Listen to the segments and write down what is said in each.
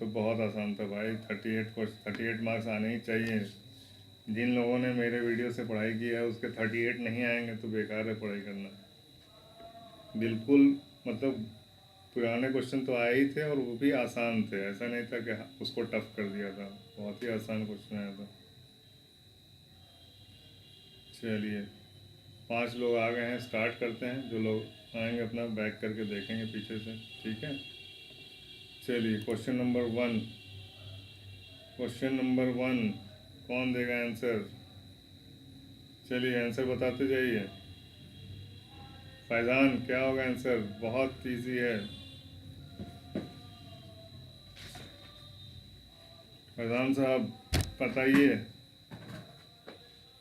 तो बहुत आसान था भाई। 38 मार्क्स आने ही चाहिए। जिन लोगों ने मेरे वीडियो से पढ़ाई की है उसके 38 नहीं आएंगे तो बेकार है पढ़ाई करना। बिल्कुल, मतलब पुराने क्वेश्चन तो आए ही थे और वो भी आसान थे, ऐसा नहीं था कि उसको टफ कर दिया था। बहुत ही आसान क्वेश्चन आया था। चलिए 5 लोग आ गए हैं, स्टार्ट करते हैं। जो लोग आएंगे अपना बैक करके देखेंगे पीछे से, ठीक है। चलिए क्वेश्चन नंबर 1। क्वेश्चन नंबर 1 कौन देगा आंसर? चलिए आंसर बताते जाइए। फैज़ान, क्या होगा आंसर? बहुत इजी है। फैज़ान साहब बताइए,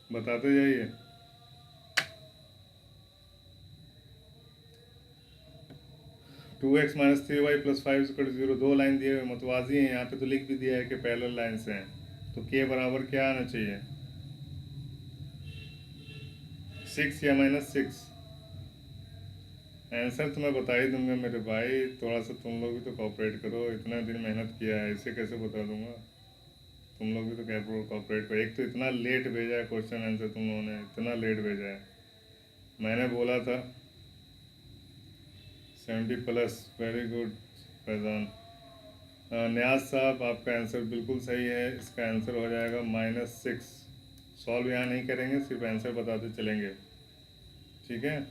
बताते जाइए। 2x minus 3y plus 5 0। 2 line दिए हुए मतवाजी हैं, यहाँ पे तो लिख भी दिया है कि पैरेलल लाइन से हैं। तो के बराबर क्या आना चाहिए? 6 या -6? आंसर तो मैं बता ही दूंगा मेरे भाई, थोड़ा सा तुम लोग भी तो कॉपरेट करो। इतना दिन मेहनत किया है, इसे कैसे बता दूंगा? तुम लोग भी तो कॉपरेट करो। एक तो इतना लेट भेजा है क्वेश्चन आंसर, तुम लोगों ने इतना लेट भेजा है। मैंने बोला था 70+। Very good Faizan. न्याज साहब आपका आंसर बिल्कुल सही है। इसका आंसर हो जाएगा -6। सॉल्व यहाँ नहीं करेंगे, सिर्फ आंसर बताते चलेंगे, ठीक है।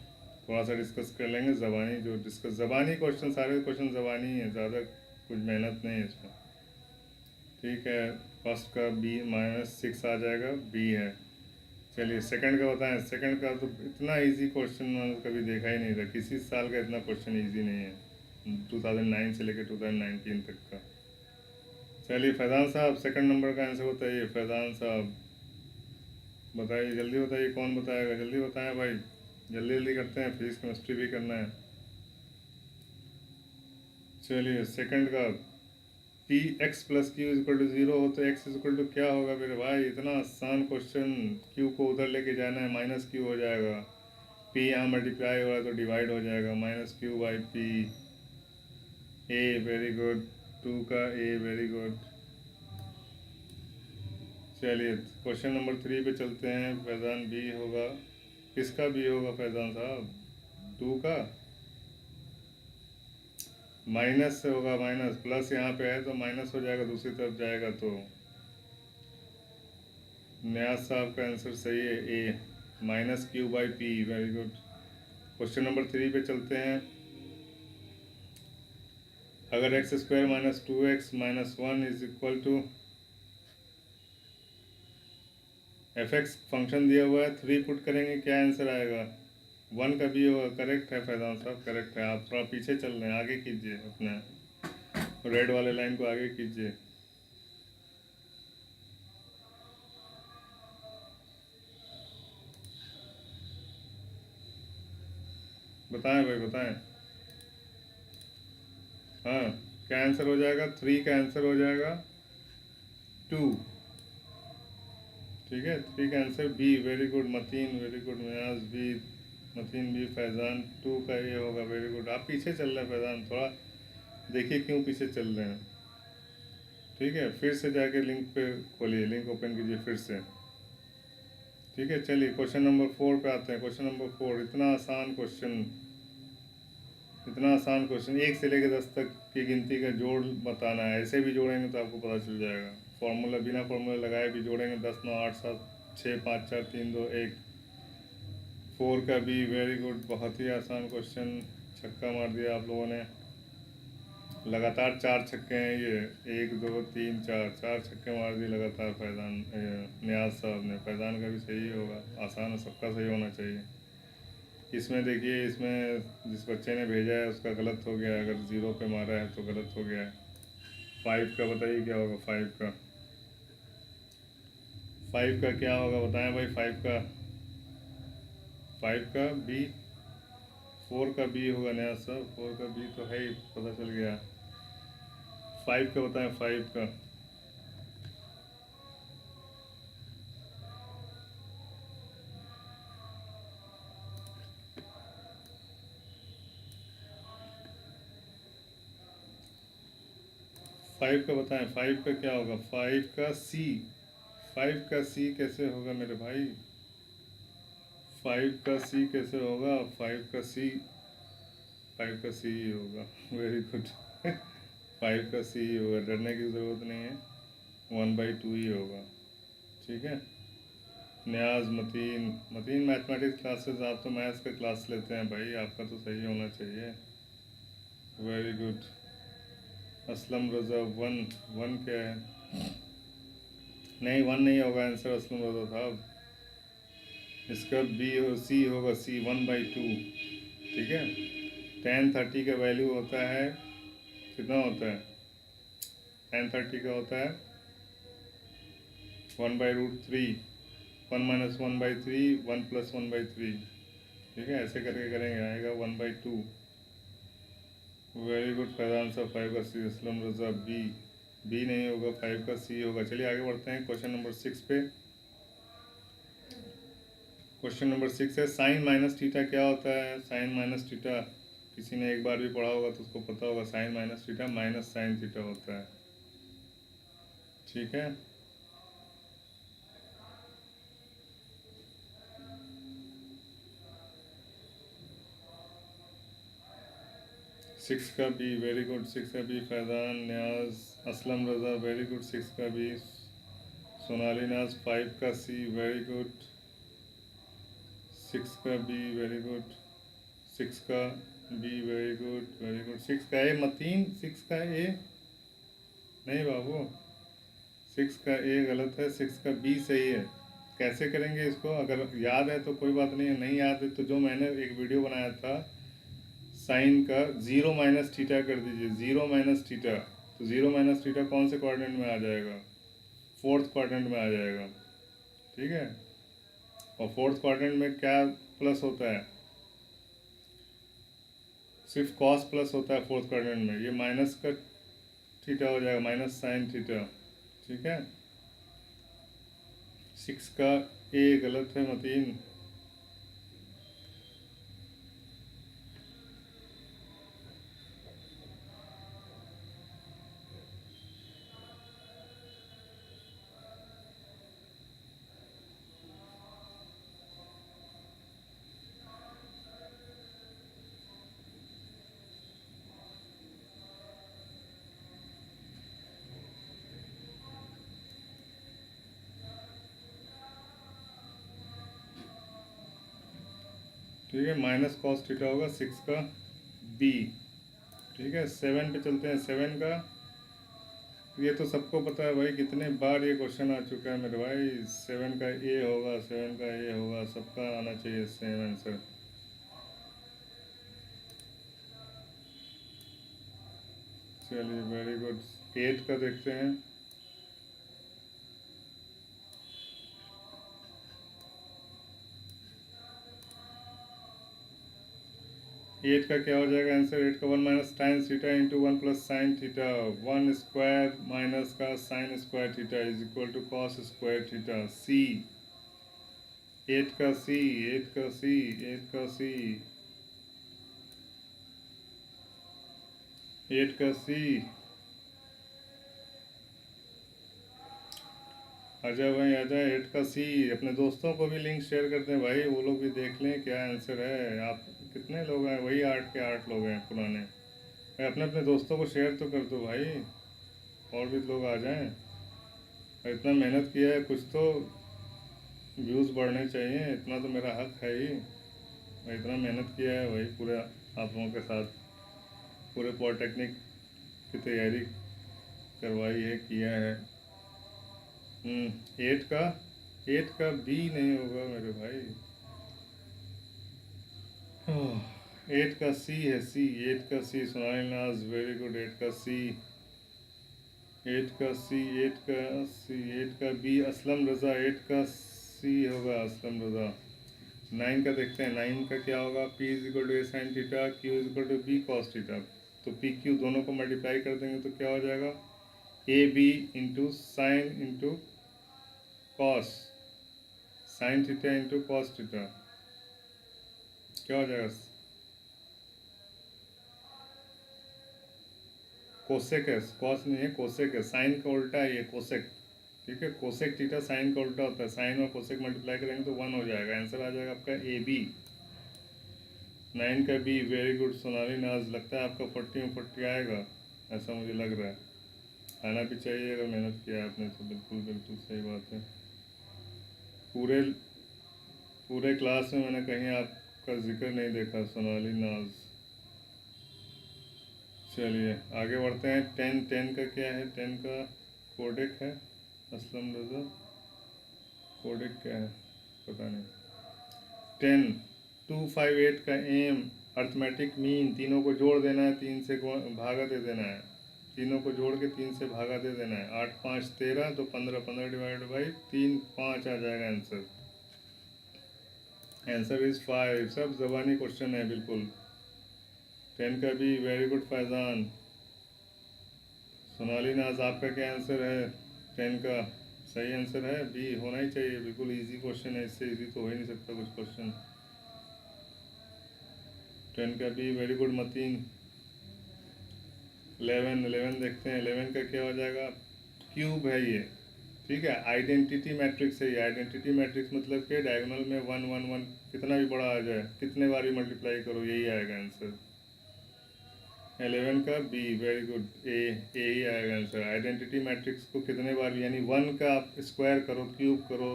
थोड़ा सा डिस्कस कर लेंगे ज़बानी, जो डिस्कस ज़बानी क्वेश्चन, सारे क्वेश्चन ज़बानी ही है, ज़्यादा कुछ मेहनत नहीं है इसमें, ठीक है। फर्स्ट का बी -6 आ जाएगा, बी है। चलिए सेकंड का बताएं। सेकंड का तो इतना इजी क्वेश्चन मैंने कभी देखा ही नहीं था। किसी साल का इतना क्वेश्चन इजी नहीं है, 2009 से लेकर 2019 तक का। चलिए फैज़ान साहब सेकंड नंबर का आंसर बताइए। फैज़ान साहब बताइए, जल्दी बताइए, कौन बताएगा? जल्दी बताएं भाई, जल्दी जल्दी करते हैं, फिजिक्स केमिस्ट्री भी करना है। चलिए सेकंड का P X plus Q is equal to 0 हो तो एक्स इजक्वल टू क्या होगा मेरे भाई? इतना आसान क्वेश्चन। क्यू को उधर लेके जाना है, माइनस क्यू हो जाएगा। पी यहाँ मल्टीप्लाई हो रहा है तो डिवाइड हो जाएगा, -q/p। ए वेरी गुड, 2 का ए वेरी गुड। चलिए क्वेश्चन नंबर 3 पे चलते हैं। फैज़ान बी होगा, किसका बी होगा फैज़ान साहब? 2 का माइनस से होगा, माइनस। प्लस यहाँ पे है तो माइनस हो जाएगा, दूसरी तरफ जाएगा तो। न्याज साहब का आंसर सही है, ए -q/p। Very good. Question number 3 पे चलते हैं। अगर x² - 2x - 1 is equal to fx function दिया हुआ है, 3 पुट करेंगे, क्या आंसर आएगा? 1 का भी होगा। करेक्ट है फैज़ान साहब, करेक्ट है। आप थोड़ा पीछे चल रहे हैं, आगे कीजिए, अपना रेड वाले लाइन को आगे कीजिए। बताएं भाई बताएं। हाँ, क्या आंसर हो जाएगा? 3 का आंसर हो जाएगा 2, ठीक है। 3 का answer B. Very good Mateen, very good Mayaz B, Mateen B. Faizan 2 का ये होगा, वेरी गुड। आप पीछे चल रहे हैं फैज़ान, थोड़ा देखिए क्यों पीछे चल रहे हैं, ठीक है। फिर से जाके लिंक पे खोलिए, लिंक ओपन कीजिए फिर से, ठीक है। चलिए क्वेश्चन नंबर 4 पे आते हैं। क्वेश्चन नंबर 4 इतना आसान क्वेश्चन, इतना आसान क्वेश्चन। 1 से लेकर 10 तक की गिनती का जोड़ बताना है। ऐसे भी जोड़ेंगे तो आपको पता चल जाएगा। फॉर्मूला बिना फॉर्मूला लगाए भी जोड़ेंगे। 10 9 8 7 6 5 4 3 2 1। 4 का भी वेरी गुड, बहुत ही आसान क्वेश्चन। छक्का मार दिया आप लोगों ने। लगातार 4 छक्के हैं ये, 1 2 3 4, 4 छक्के मार दिए लगातार फैज़ान नियाज साहब ने। फैज़ान का भी सही होगा, आसान है, सबका सही होना चाहिए। इसमें देखिए, इसमें जिस बच्चे ने भेजा है उसका गलत हो गया है, अगर 0 पे मारा है तो गलत हो गया है। 5 का बताइए क्या होगा? 5 का क्या होगा बताएं भाई? 5 का बी। 4 का बी होगा नया सर, 4 का बी तो है ही, पता चल गया। 5 का बताएं, 5 का। फाइव का बताएं, फाइव का क्या होगा, फाइव का सी, फाइव का सी कैसे होगा मेरे भाई, फाइव का सी कैसे होगा, फाइव का सी, फाइव का सी ही होगा। Very good. फाइव का सी ही होगा, डरने की ज़रूरत नहीं है, 1/2 ही होगा। ठीक है। न्याज, मतीन, मतीन मैथमेटिक्स क्लासेस, आप तो मैथ्स का क्लास लेते हैं भाई, आपका तो सही होना चाहिए। Very good. Aslam Raza, one, one क्या है, नहीं वन नहीं होगा आंसर असलम रज़ा साहब, इसका बी हो, सी होगा, सी 1/2। ठीक है। 10/30 का वैल्यू होता है, कितना होता है, 10/30 का होता है 1/√3, 1 - 1/3, 1 + 1/3। ठीक है, ऐसे करके करेंगे, आएगा 1/2। वेरी गुड फैजान साहब, फाइव का सी, असलम रज़ा बी, बी नहीं होगा, फाइव का सी होगा। चलिए आगे बढ़ते हैं क्वेश्चन नंबर 6 पे। क्वेश्चन नंबर 6 है, साइन माइनस थीटा क्या होता है, साइन माइनस थीटा किसी ने एक बार भी पढ़ा होगा तो उसको पता होगा, sine minus theta minus sine theta होता है। ठीक है। 6 का बी, वेरी गुड, 6 का बी फैजान, न्याज, असलम रज़ा, वेरी गुड, 6 का बी, सोनाली नाज, 5 का सी, वेरी गुड, 6 का बी, वेरी गुड, 6 का B, very good, very good, 6 का ए, मतीन 6 का ए, नहीं बाबू, 6 का ए गलत है, 6 का बी सही है। कैसे करेंगे इसको, अगर याद है तो कोई बात नहीं है, नहीं याद है तो जो मैंने एक वीडियो बनाया था साइन का, 0 - थीटा कर दीजिए, 0 - थीटा, तो 0 - थीटा कौन से क्वाड्रेंट में आ जाएगा, फोर्थ क्वाड्रेंट में आ जाएगा। ठीक है। और फोर्थ क्वाड्रेंट में क्या प्लस होता है, सिर्फ कॉस प्लस होता है फोर्थ क्वाड्रेंट में, ये माइनस का थीटा हो जाएगा, माइनस साइन थीटा। ठीक है। 6 का ए गलत है मतीन। ठीक है, माइनस कॉस थीटा होगा 6 का बी। ठीक है, 7 पे चलते हैं, 7 का, ये तो सबको पता है भाई, कितने बार ये क्वेश्चन आ चुका है मेरे भाई, 7 का ए होगा, 7 का ए होगा, सबका आना चाहिए सेम आंसर। चलिए वेरी गुड, 8 का देखते हैं। 8 का क्या हो जाएगा आंसर, 8 का 1 - tan थीटा इंटू 1 + sin थीटा, 1² माइनस का sin square theta is equal to cos square theta, C. 8 का सी, 8 का सी, 8 का सी, 8 का सी, आजा भाई आजा, 8 का सी, अपने दोस्तों को भी लिंक शेयर करते हैं भाई, वो लोग भी देख लें क्या आंसर है। आप कितने लोग हैं, वही 8 के 8 लोग हैं पुराने भाई, अपने अपने दोस्तों को शेयर तो कर दो भाई, और भी लोग आ जाएं। भाई इतना मेहनत किया है, कुछ तो व्यूज़ बढ़ने चाहिए, इतना तो मेरा हक है ही भाई, इतना मेहनत किया है भाई पूरे आप लोगों के साथ, पूरे पॉलिटेक्निक की तैयारी करवाई है, किया है। 8 का, 8 का बी नहीं होगा मेरे भाई, 8 का सी है, सी, 8 का सी, सोनाली नाज, वेरी गुड, 8 का सी, 8 का सी, 8 का सी, 8 का बी, असलम रज़ा, 8 का सी होगा असलम रज़ा। 9 का देखते हैं, 9 का क्या होगा, P is equal to A sine theta, Q is equal to B cos theta, तो पी क्यू दोनों को मल्टीप्लाई कर देंगे तो क्या हो जाएगा, A B into sine into cos, sine theta into cos theta, क्या हो जाएगा, कोसेक है, कॉस नहीं है, कोसेक है, साइन का उल्टा है ये कोसेक। ठीक है, कोसेक थीटा साइन का उल्टा होता है, साइन और कोसेक मल्टीप्लाई करेंगे तो 1 हो जाएगा। आंसर आ जाएगा आपका ए बी, 9 का बी। वेरी गुड सोनाली नाज, लगता है आपका 40 में 40 आएगा, ऐसा मुझे लग रहा है। आना भी चाहिए, अगर मेहनत किया आपने तो। बिल्कुल बिल्कुल सही बात है। पूरे पूरे क्लास में मैंने कहीं आपका जिक्र नहीं देखा सोनाली नाज। चलिए आगे बढ़ते हैं। 10 का क्या है? 10 का कोडेक है असलम रजा, कोडेक क्या है पता नहीं। 10 258 का एम, अर्थमेटिक मीन, तीनों को जोड़ देना है, 3 से भागा दे देना है, तीनों को जोड़ के 3 से भागा दे देना है। 8 5 13, तो 15, 15 डिवाइड बाई 3 5 आ जाएगा आंसर। Answer is 5। सब ज़बानी क्वेश्चन है बिल्कुल। 10 का भी। Very good Faizan. सोनाली नाज, आपका क्या आंसर है? 10 का सही आंसर है बी, होना ही चाहिए, बिल्कुल इजी क्वेश्चन है, इससे इजी तो हो ही नहीं सकता कुछ क्वेश्चन। 10 का बी। Very good Mateen. 11 देखते हैं। 11 का क्या हो जाएगा? क्यूब है ये। ठीक है, आइडेंटिटी मैट्रिक्स है ये। आइडेंटिटी मैट्रिक्स मतलब कि डायगोनल में 1 1 1 कितना भी बड़ा आ जाए, कितने बार भी मल्टीप्लाई करो, यही आएगा आंसर। 11 का बी। वेरी गुड, ए ही आएगा आंसर। आइडेंटिटी मैट्रिक्स को कितने बार भी, यानी 1 का आप स्क्वायर करो, क्यूब करो,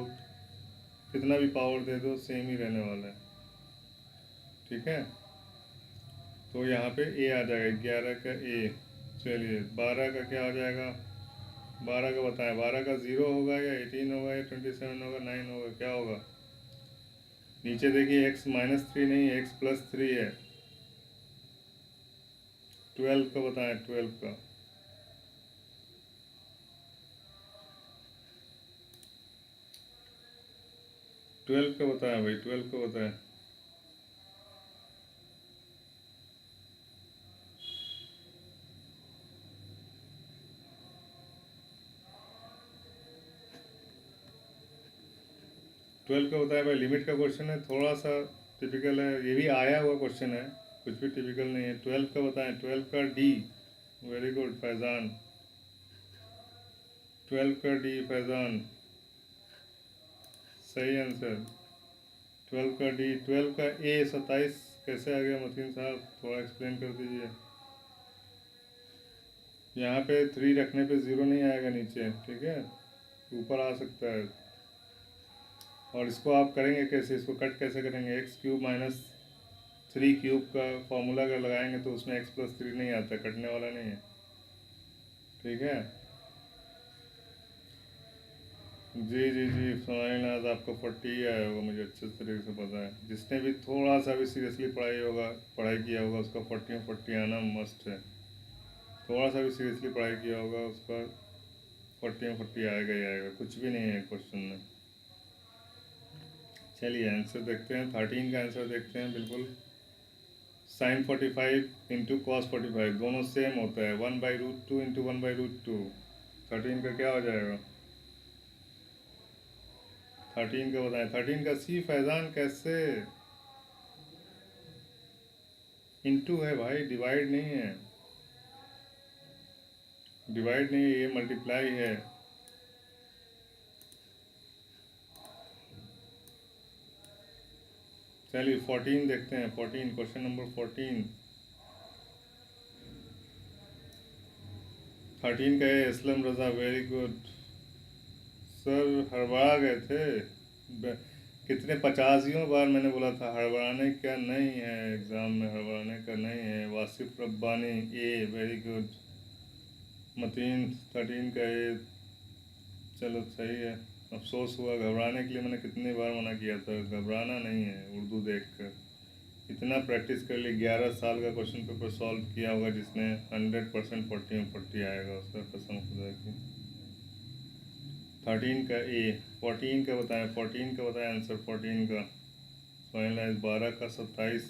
कितना भी पावर दे दो, सेम ही रहने वाला है। ठीक है, तो यहाँ पे ए आ जाएगा। 11 का ए। चलिए 12 का क्या हो जाएगा? 12 का बताएं। 12 का 0 होगा या 18 होगा या 27 होगा, 9 होगा, क्या होगा? नीचे देखिए, x -3 नहीं है, x +3 है। 12 का बताएं। 12 का 12 का बताएं भाई, 12 का बताएं। 12 का बताएं भाई। लिमिट का क्वेश्चन है, थोड़ा सा टिपिकल है, ये भी आया हुआ क्वेश्चन है, कुछ भी टिपिकल नहीं है। 12 का बताएं। 12 का डी। Very good Faizan. 12 का डी फैज़ान, सही आंसर। 12 का डी। 12 का ए। 27 कैसे आ गया मतीन साहब, थोड़ा एक्सप्लेन कर दीजिए। यहाँ पे 3 रखने पे 0 नहीं आएगा नीचे, ठीक है, ऊपर आ सकता है। और इसको आप करेंगे कैसे, इसको कट कैसे करेंगे? x³ - 3 क्यूब का फॉर्मूला अगर लगाएंगे तो उसमें x+3 नहीं आता, कटने वाला नहीं है। ठीक है, जी जी जी सोनाली नाज, आपको 40 ही आया होगा, मुझे अच्छे तरीके से पता है। जिसने भी थोड़ा सा भी सीरियसली पढ़ाई किया होगा उसका 40 में 40 आना मस्ट है। थोड़ा सा भी सीरियसली पढ़ाई किया होगा उसका 40 में 40 आएगा ही आएगा, कुछ भी नहीं है क्वेश्चन में। चलिए आंसर देखते हैं। 13 का आंसर देखते हैं। बिल्कुल, sin 45 इंटू कॉस 45 दोनों सेम होता है। 1/√2 इंटू 1/√2। 13 का क्या हो जाएगा? 13 का बताएं। 13 का सी फैज़ान, कैसे? इंटू है भाई, डिवाइड नहीं है, डिवाइड नहीं है, ये मल्टीप्लाई है। चलिए 14 देखते हैं। 14, क्वेश्चन नंबर 14। 13 का है असलम रज़ा। वेरी गुड सर, हड़बड़ा गए थे। कितने 85 बार मैंने बोला था, हड़बड़ाने का नहीं है, एग्ज़ाम में हड़बड़ाने का नहीं है। Wasif Rabbani A. Very good Mateen. 13 का ए। चलो सही है। अफसोस हुआ, घबराने के लिए मैंने कितनी बार मना किया था, घबराना नहीं है। उर्दू देखकर इतना प्रैक्टिस कर ली। 11 साल का क्वेश्चन पेपर सॉल्व किया होगा जिसने, 100% 40 में 40 आएगा उसका, कसम खुदा की। 13 का ए। 14 का बताएं। 14 का बताएं आंसर 14 का। फाइनलाइज 12 का 27।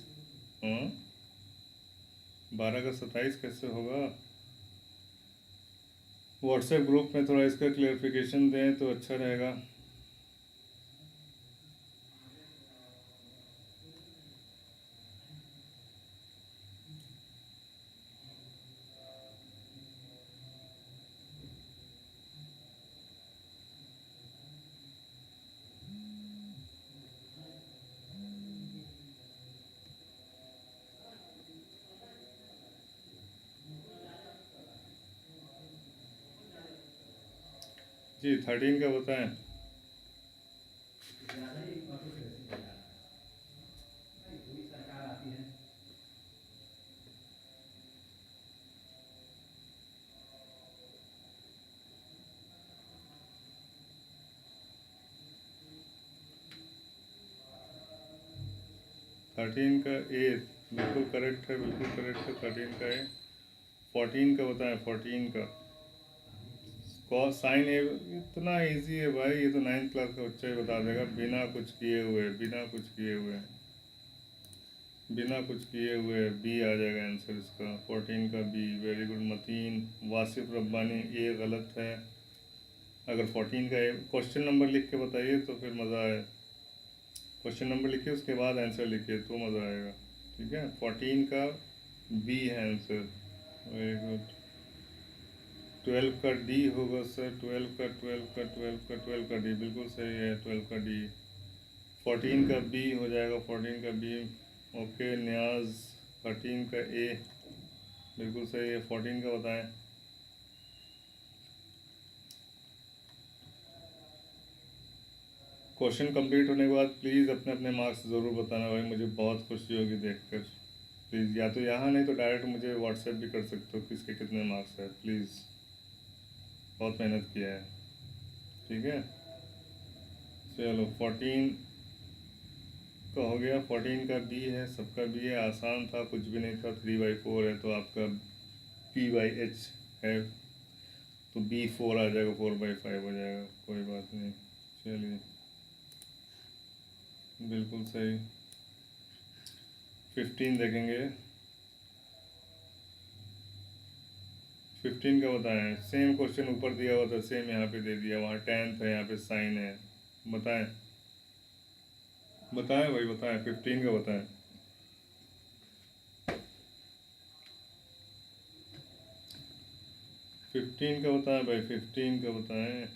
हाँ, 12 का 27 कैसे होगा? व्हाट्सएप ग्रुप में थोड़ा इसका क्लेरिफिकेशन दें तो अच्छा रहेगा। जी 13 का बताएं। थर्टीन का ए बिल्कुल करेक्ट है, बिल्कुल करेक्ट है। 13 का ए। 14 का बताएं, 14 का कॉस साइन ए। इतना इजी है भाई, ये तो 9th क्लास का बच्चा ही बता देगा, बिना कुछ किए हुए, बिना कुछ किए हुए, बिना कुछ किए हुए बी आ जाएगा आंसर इसका। 14 का B. Very good Mateen. Wasif Rabbani A गलत है। अगर 14 का ए क्वेश्चन नंबर लिख के बताइए तो फिर मज़ा आए। क्वेश्चन नंबर लिखिए उसके बाद आंसर लिखिए तो मज़ा आएगा। ठीक है, 14 का बी है आंसर। Very good. 12 का डी होगा सर। 12 का डी बिल्कुल सही है। 12 का डी। 14 का बी हो जाएगा। 14 का बी। ओके न्याज। 13 का ए बिल्कुल सही है। 14 का बताएं। क्वेश्चन कंप्लीट होने के बाद प्लीज़ अपने अपने मार्क्स ज़रूर बताना भाई, मुझे बहुत खुशी होगी देखकर। प्लीज़ या तो यहाँ, नहीं तो डायरेक्ट मुझे व्हाट्सएप भी कर सकते हो किसके कितने मार्क्स है। प्लीज़, बहुत मेहनत किया है। ठीक है, चलो 14 का हो गया। 14 का बी है, सबका बी है। आसान था, कुछ भी नहीं था। 3/4 है तो आपका P/H है तो B4 आ जाएगा। 4/5 हो जाएगा, कोई बात नहीं। चलिए बिल्कुल सही। 15 देखेंगे। 15 का बताएं। सेम क्वेश्चन ऊपर दिया हुआ था, सेम यहाँ पे दे दिया। वहाँ टेंथ है, यहाँ पे साइन है। बताएं, बताएं भाई बताएं। 15 का बताएं। 15 का बताएं भाई। 15 का बताएं।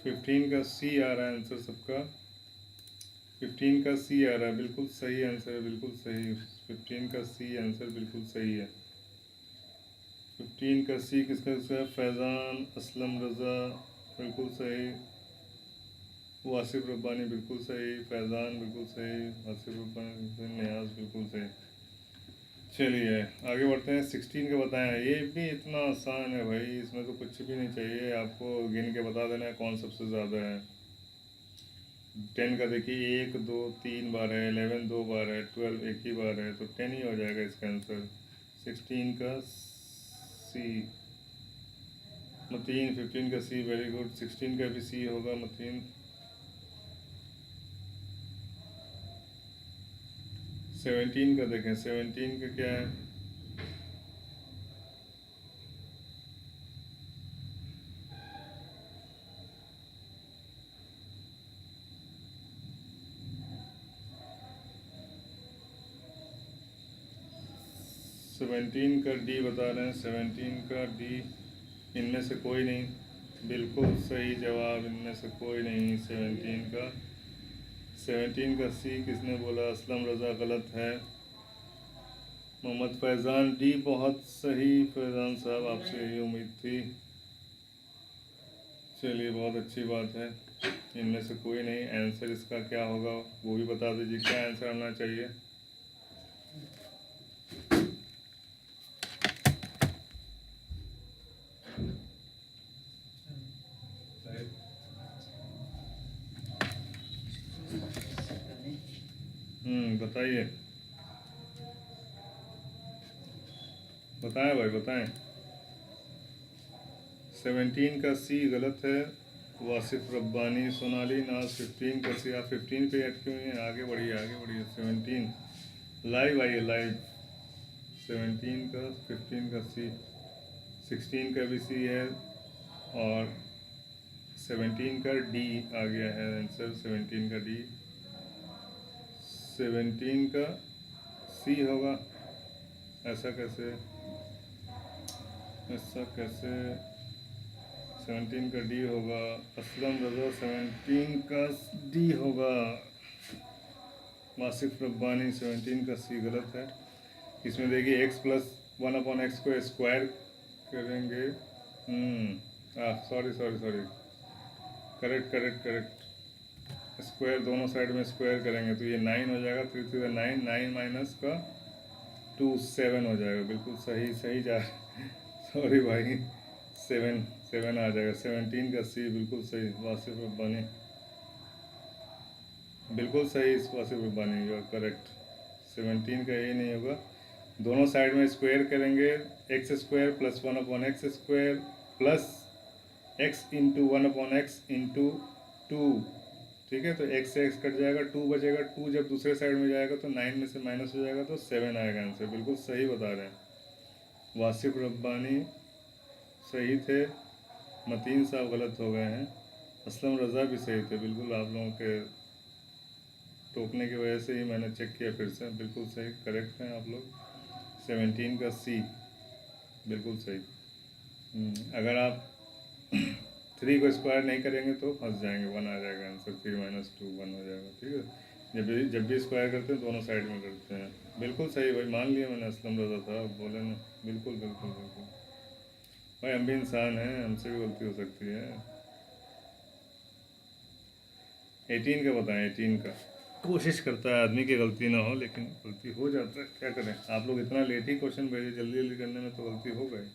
15 का सी आ रहा है आंसर सबका। 15 का सी आ रहा है, बिल्कुल सही आंसर है, बिल्कुल सही। 15 का सी आंसर बिल्कुल सही है। 15 का सी किसका किसका है? फैज़ान, असलम रज़ा बिल्कुल सही। वासिफ रब्बानी बिल्कुल सही। फैज़ान बिल्कुल सही। वासिफ रब्बानी बिल्कुल सही। न्याज बिल्कुल सही। चलिए आगे बढ़ते हैं। 16 का बताएं। ये भी इतना आसान है भाई, इसमें तो कुछ भी नहीं चाहिए आपको, गिन के बता देना है कौन सबसे ज़्यादा है। 10 का देखिए, 1 2 3 बार है। 11 2 बार है। 12 एक ही बार है, तो 10 ही हो जाएगा इसका आंसर। 16 का सी मतीन। 15 का सी, वेरी गुड। 16 का भी सी होगा मतीन। 17 का देखें। 17 का क्या है? सेवनटीन का डी बता रहे हैं। 17 का डी। इनमें से कोई नहीं, बिल्कुल सही जवाब। इनमें से कोई नहीं 17 का। 17 का सी किसने बोला? असलम रज़ा गलत है। मोहम्मद फैज़ान डी बहुत सही। फैज़ान साहब आपसे यही उम्मीद थी। चलिए बहुत अच्छी बात है। इनमें से कोई नहीं। आंसर इसका क्या होगा वो भी बता दीजिए, क्या आंसर आना चाहिए। बताइए, बताएं भाई बताएं। 17 का सी गलत है। वासिफ रब्बानी। सोनाली नाज। 15 का सी। आप 15 पे अटके हुए हैं, आगे बढ़िए आगे बढ़िए। 17 लाइव आइए लाइव। 17 का 15 का सी। 16 का भी सी है और 17 का डी आ गया है आंसर, 17 का डी। 17 का सी होगा, ऐसा कैसे, ऐसा कैसे 17 का डी होगा? असलम रजा 17 का डी होगा। वासिफ रब्बानी 17 का सी गलत है। इसमें देखिए एक्स प्लस 1/x को स्क्वायर करेंगे। Sorry sorry sorry, correct correct correct. Square दोनों साइड में स्क्वायर करेंगे तो ये 9 हो जाएगा, 3 3 9, 9 माइनस का 2 7 हो जाएगा। बिल्कुल सही सही जा सॉरी भाई, 7 7 आ जाएगा। 17 का सी बिल्कुल सही वासिफ रब्बानी, बिल्कुल सही Wasif Rabbani, you are correct. 17 का ये नहीं होगा, दोनों साइड में स्क्वायर करेंगे। X square plus 1/x square plus x into 1/x into 2, ठीक है। तो x से x कट जाएगा, 2 बचेगा। 2 जब दूसरे साइड में जाएगा तो 9 में से माइनस हो जाएगा तो 7 आएगा आंसर। बिल्कुल सही बता रहे हैं वासिफ रब्बानी, सही थे। मतीन साहब गलत हो गए हैं। असलम रज़ा भी सही थे। बिल्कुल आप लोगों के टोकने की वजह से ही मैंने चेक किया फिर से। बिल्कुल सही, करेक्ट हैं आप लोग। 17 का सी बिल्कुल सही। अगर आप 3 को स्क्वायर नहीं करेंगे तो फंस जाएंगे, 1 आ जाएगा आंसर। 3 माइनस 2 1 हो जाएगा, ठीक है। जब भी स्क्वायर करते हैं दोनों साइड में करते हैं। बिल्कुल सही भाई, मान लिया मैंने। असलम रजा साहब बोले ना, बिल्कुल बिल्कुल बिल्कुल भाई, हम भी इंसान हैं, हमसे भी गलती हो सकती है। 18 का बताएं। 18 का कोशिश करता है आदमी की गलती ना हो, लेकिन गलती हो जाता है, क्या करें। आप लोग इतना लेट ही क्वेश्चन भेजे, जल्दी जल्दी करने में तो गलती हो गई।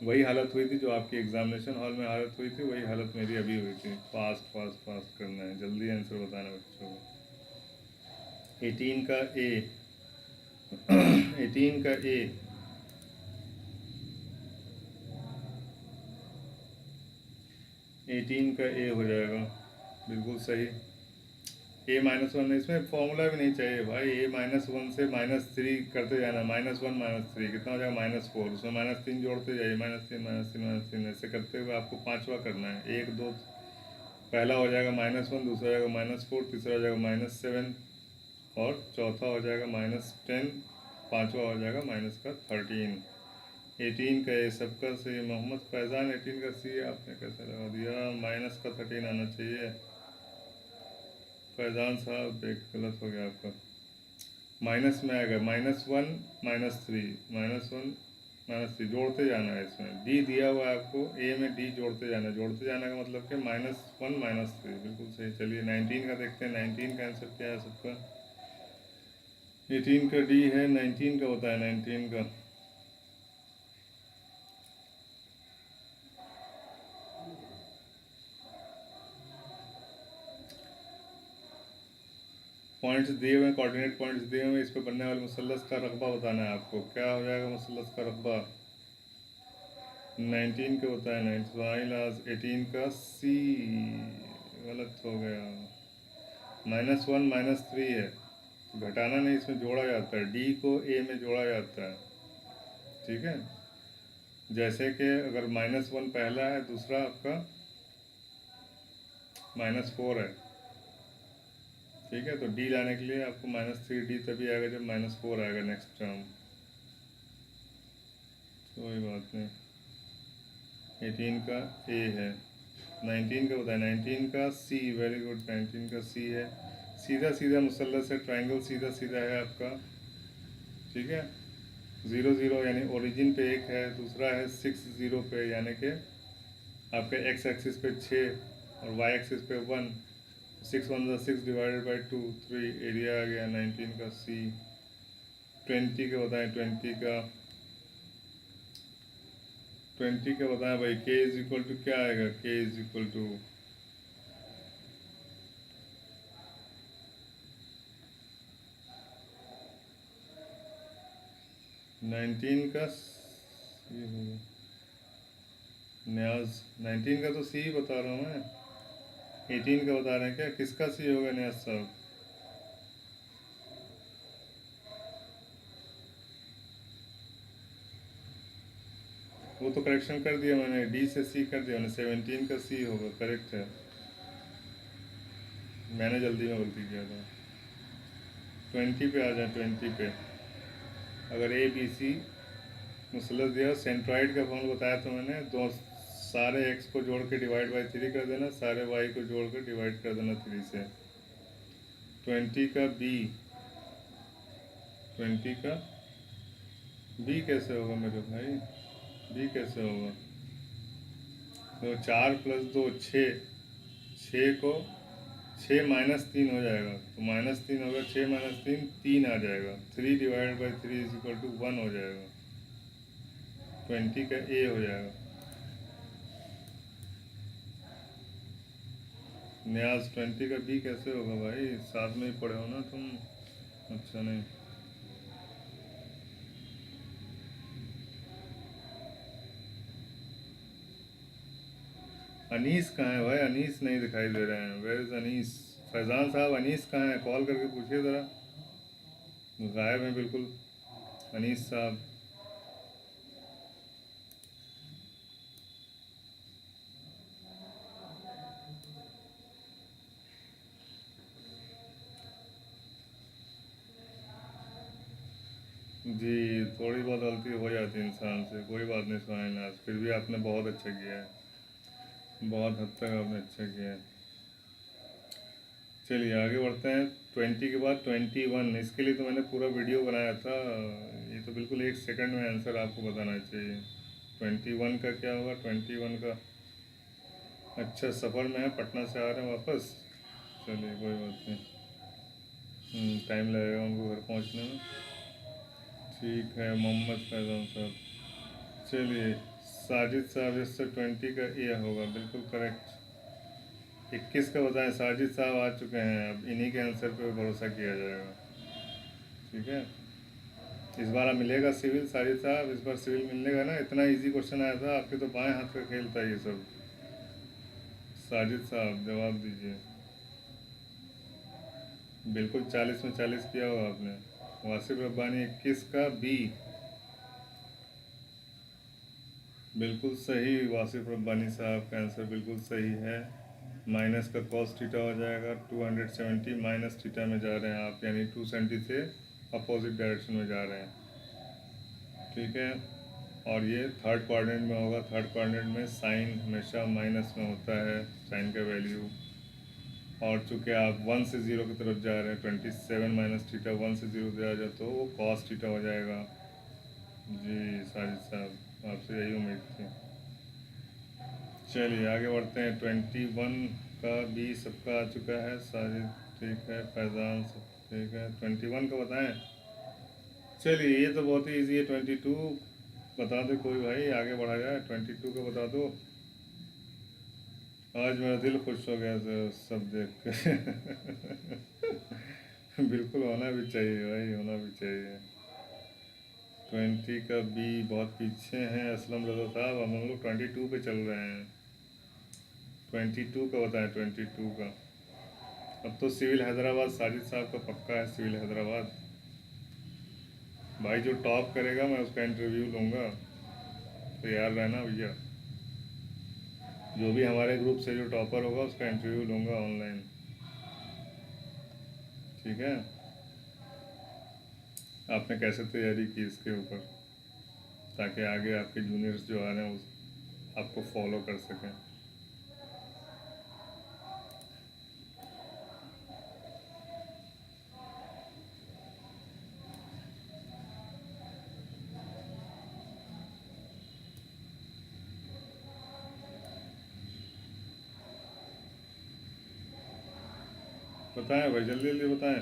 वही हालत हुई थी जो आपकी एग्जामिनेशन हॉल में हालत हुई थी, वही हालत मेरी अभी हुई थी। फास्ट फास्ट फास्ट करना है, जल्दी आंसर बताना बच्चों को। 18 का ए 18 का ए 18 का ए हो जाएगा, बिल्कुल सही। ए -1, इसमें फॉर्मूला भी नहीं चाहिए भाई। ए -1 से -3 करते जाना। -1 -3 कितना हो जाएगा? -4। उसमें -3 जोड़ते जाइए, -3 -3 -3, ऐसे करते हुए आपको पांचवा करना है। 1 2, पहला हो जाएगा -1, दूसरा हो जाएगा -4, तीसरा हो जाएगा -7 और चौथा हो जाएगा -10, पांचवा हो जाएगा -13। 18 का ये सबका सही। मोहम्मद फैज़ान 18 का सी आपने कैसे लगा दिया? -13 आना चाहिए फैज़ान साहब, एक गलत हो गया आपका। माइनस में आएगा, -1 -3 -1 -3 जोड़ते जाना है। इसमें डी दिया हुआ है आपको, ए में डी जोड़ते जाना है। जोड़ते जाने का मतलब कि -1 -3, बिल्कुल सही। चलिए 19 का देखते हैं। 19 का आंसर क्या है सबका? 18 का डी है, 19 का होता है। 19 का पॉइंट्स दिए हुए हैं, कोऑर्डिनेट पॉइंट्स दिए हुए हैं। इस पर बनने वाले मुसल्लस का रकबा बताना है आपको। क्या हो जाएगा मुसल्लस का रकबा? 19 का होता है 19। 18 का सी गलत हो गया। -1 -3 है, तो घटाना नहीं, इसमें जोड़ा जाता है। डी को ए में जोड़ा जाता है, ठीक है। जैसे कि अगर -1 पहला है, दूसरा आपका -4 है, ठीक है। तो डी लाने के लिए आपको -3D तभी आएगा जब -4 आएगा नेक्स्ट टर्म। कोई बात नहीं। 18 का ए है। 19 का बताया। 19 का सी, वेरी गुड। 19 का सी है। सीधा सीधा मुसल्लस है, ट्रायंगल सीधा सीधा है आपका, ठीक है। 0 0 यानी ओरिजिन पे 1 है, दूसरा है 6 0 पे, यानी कि आपके एक्स एक्सिस पे 6 और वाई एक्सिस पे 1। 6 1 6 डिवाइडेड बाई 2 3, एरिया आ गया 19 का सी। 20 का बताएं। 20 का बताएं भाई। के इज इक्वल टू क्या आएगा? के इज इक्वल टू 19 का सी होगा। न्याज 19 का तो सी ही बता रहा हूँ मैं। 18 का बता रहे हैं क्या? किसका सी होगा न्याज साहब? वो तो करेक्शन कर दिया मैंने, डी से सी कर दिया मैंने, 17 का सी होगा, करेक्ट है। मैंने जल्दी में गलती किया था। 20 पे आ जाए, 20 पे अगर ए बी सी मुसलस दिया, सेंट्रॉइड का फॉर्मूला बताया तो मैंने, दो सारे एक्स को जोड़ के डिवाइड बाई 3 कर देना, सारे वाई को जोड़ कर डिवाइड कर देना 3 से। 20 का बी, 20 का बी कैसे होगा मेरे भाई, बी कैसे होगा? तो 4 + 2 6, 6 को 6 - 3 हो जाएगा, तो -3 होगा, 6 - 3 3 आ जाएगा, 3 डिवाइड बाई 3 = 1 हो जाएगा। 20 का ए हो जाएगा। न्याज 20 का बी कैसे होगा भाई, साथ में ही पढ़े हो ना तुम? अच्छा नहीं, अनीस कहाँ है भाई? अनीस नहीं दिखाई दे रहे हैं, वेयर इज अनीस? फैज़ान साहब अनीस कहाँ है? कॉल करके पूछिए ज़रा, गायब हैं बिल्कुल अनीस साहब। जी, थोड़ी बहुत गलती हो जाती है इंसान से, कोई बात नहीं सुहान, आज फिर भी आपने बहुत अच्छा किया है, बहुत हद तक आपने अच्छा किया है। चलिए आगे बढ़ते हैं। 20 के बाद 21, इसके लिए तो मैंने पूरा वीडियो बनाया था, ये तो बिल्कुल 1 सेकंड में आंसर आपको बताना चाहिए। 21 का क्या होगा? 21 का, अच्छा सफ़र में है, पटना से आ रहे हैं वापस, चलिए कोई बात नहीं, टाइम लगेगा उनको घर पहुंचने में। ठीक है मोहम्मद फैज़ान साहब। चलिए साजिद साहब, इससे 20 का ए होगा, बिल्कुल करेक्ट। 21 का बताएं, साजिद साहब आ चुके हैं, अब इन्हीं के आंसर पे भरोसा किया जाएगा। ठीक है, इस बार आप मिलेगा सिविल साजिद साहब, इस बार सिविल मिलेगा ना, इतना इजी क्वेश्चन आया था आपके, तो बाएं हाथ का खेल था ये सब। साजिद साहब जवाब दीजिए, बिल्कुल 40 में 40 किया होगा आपने। वासिफ रब्बानी 21 का बी, बिल्कुल सही, वासिफ रब्बानी साहब का आंसर बिल्कुल सही है। माइनस का कॉस थीटा हो जाएगा, 270 माइनस थीटा में जा रहे हैं आप, यानी 270 से अपोजिट डायरेक्शन में जा रहे हैं। ठीक है, और ये थर्ड क्वाड्रेंट में होगा, थर्ड क्वाड्रेंट में साइन हमेशा माइनस में होता है, साइन का वैल्यू। और चूँकि आप 1 से 0 की तरफ जा रहे हैं, 27 माइनस थीटा 1 से 0 जा जाए तो वो कॉस थीटा हो जाएगा। जी साजिद साहब, आपसे यही उम्मीद थी। चलिए आगे बढ़ते हैं। 21 का बी सबका आ चुका है, साजिद ठीक है, फैज़ान सब ठीक है। 21 का बताएं। चलिए ये तो बहुत ही ईजी है, 22 बता दो कोई भाई, आगे बढ़ा जाए, 22 का बता दो। आज मेरा दिल खुश हो गया सब देख के बिल्कुल होना भी चाहिए भाई, होना भी चाहिए। 20 का बी बहुत पीछे हैं असलम रजा साहब, हम लोग 22 पे चल रहे हैं। 22 का बताएं, 22 का। अब तो सिविल हैदराबाद साजिद साहब का पक्का है, सिविल हैदराबाद भाई, जो टॉप करेगा मैं उसका इंटरव्यू लूँगा, तैयार रहना भैया। जो भी हमारे ग्रुप से जो टॉपर होगा उसका इंटरव्यू लूँगा ऑनलाइन। ठीक है, आपने कैसे तैयारी की इसके ऊपर, ताकि आगे आपके जूनियर्स जो आ रहे हैं उस आपको फॉलो कर सकें। बताएं भाई, जल्दी जल्दी बताएं।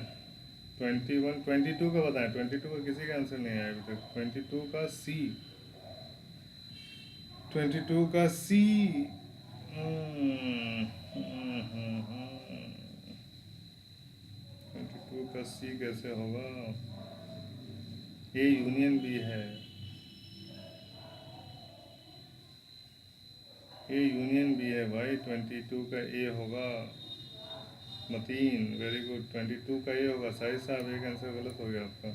21 22 का बताएं, 22 का किसी का आंसर नहीं आया अभी तक। 22 का सी, 22 का सी। 22 का सी कैसे होगा? ए यूनियन बी है, ए यूनियन बी है भाई, 22 का ए होगा। मतीन वेरी गुड, 22 का ए होगा। साहिद साहब एक आंसर गलत हो गया आपका।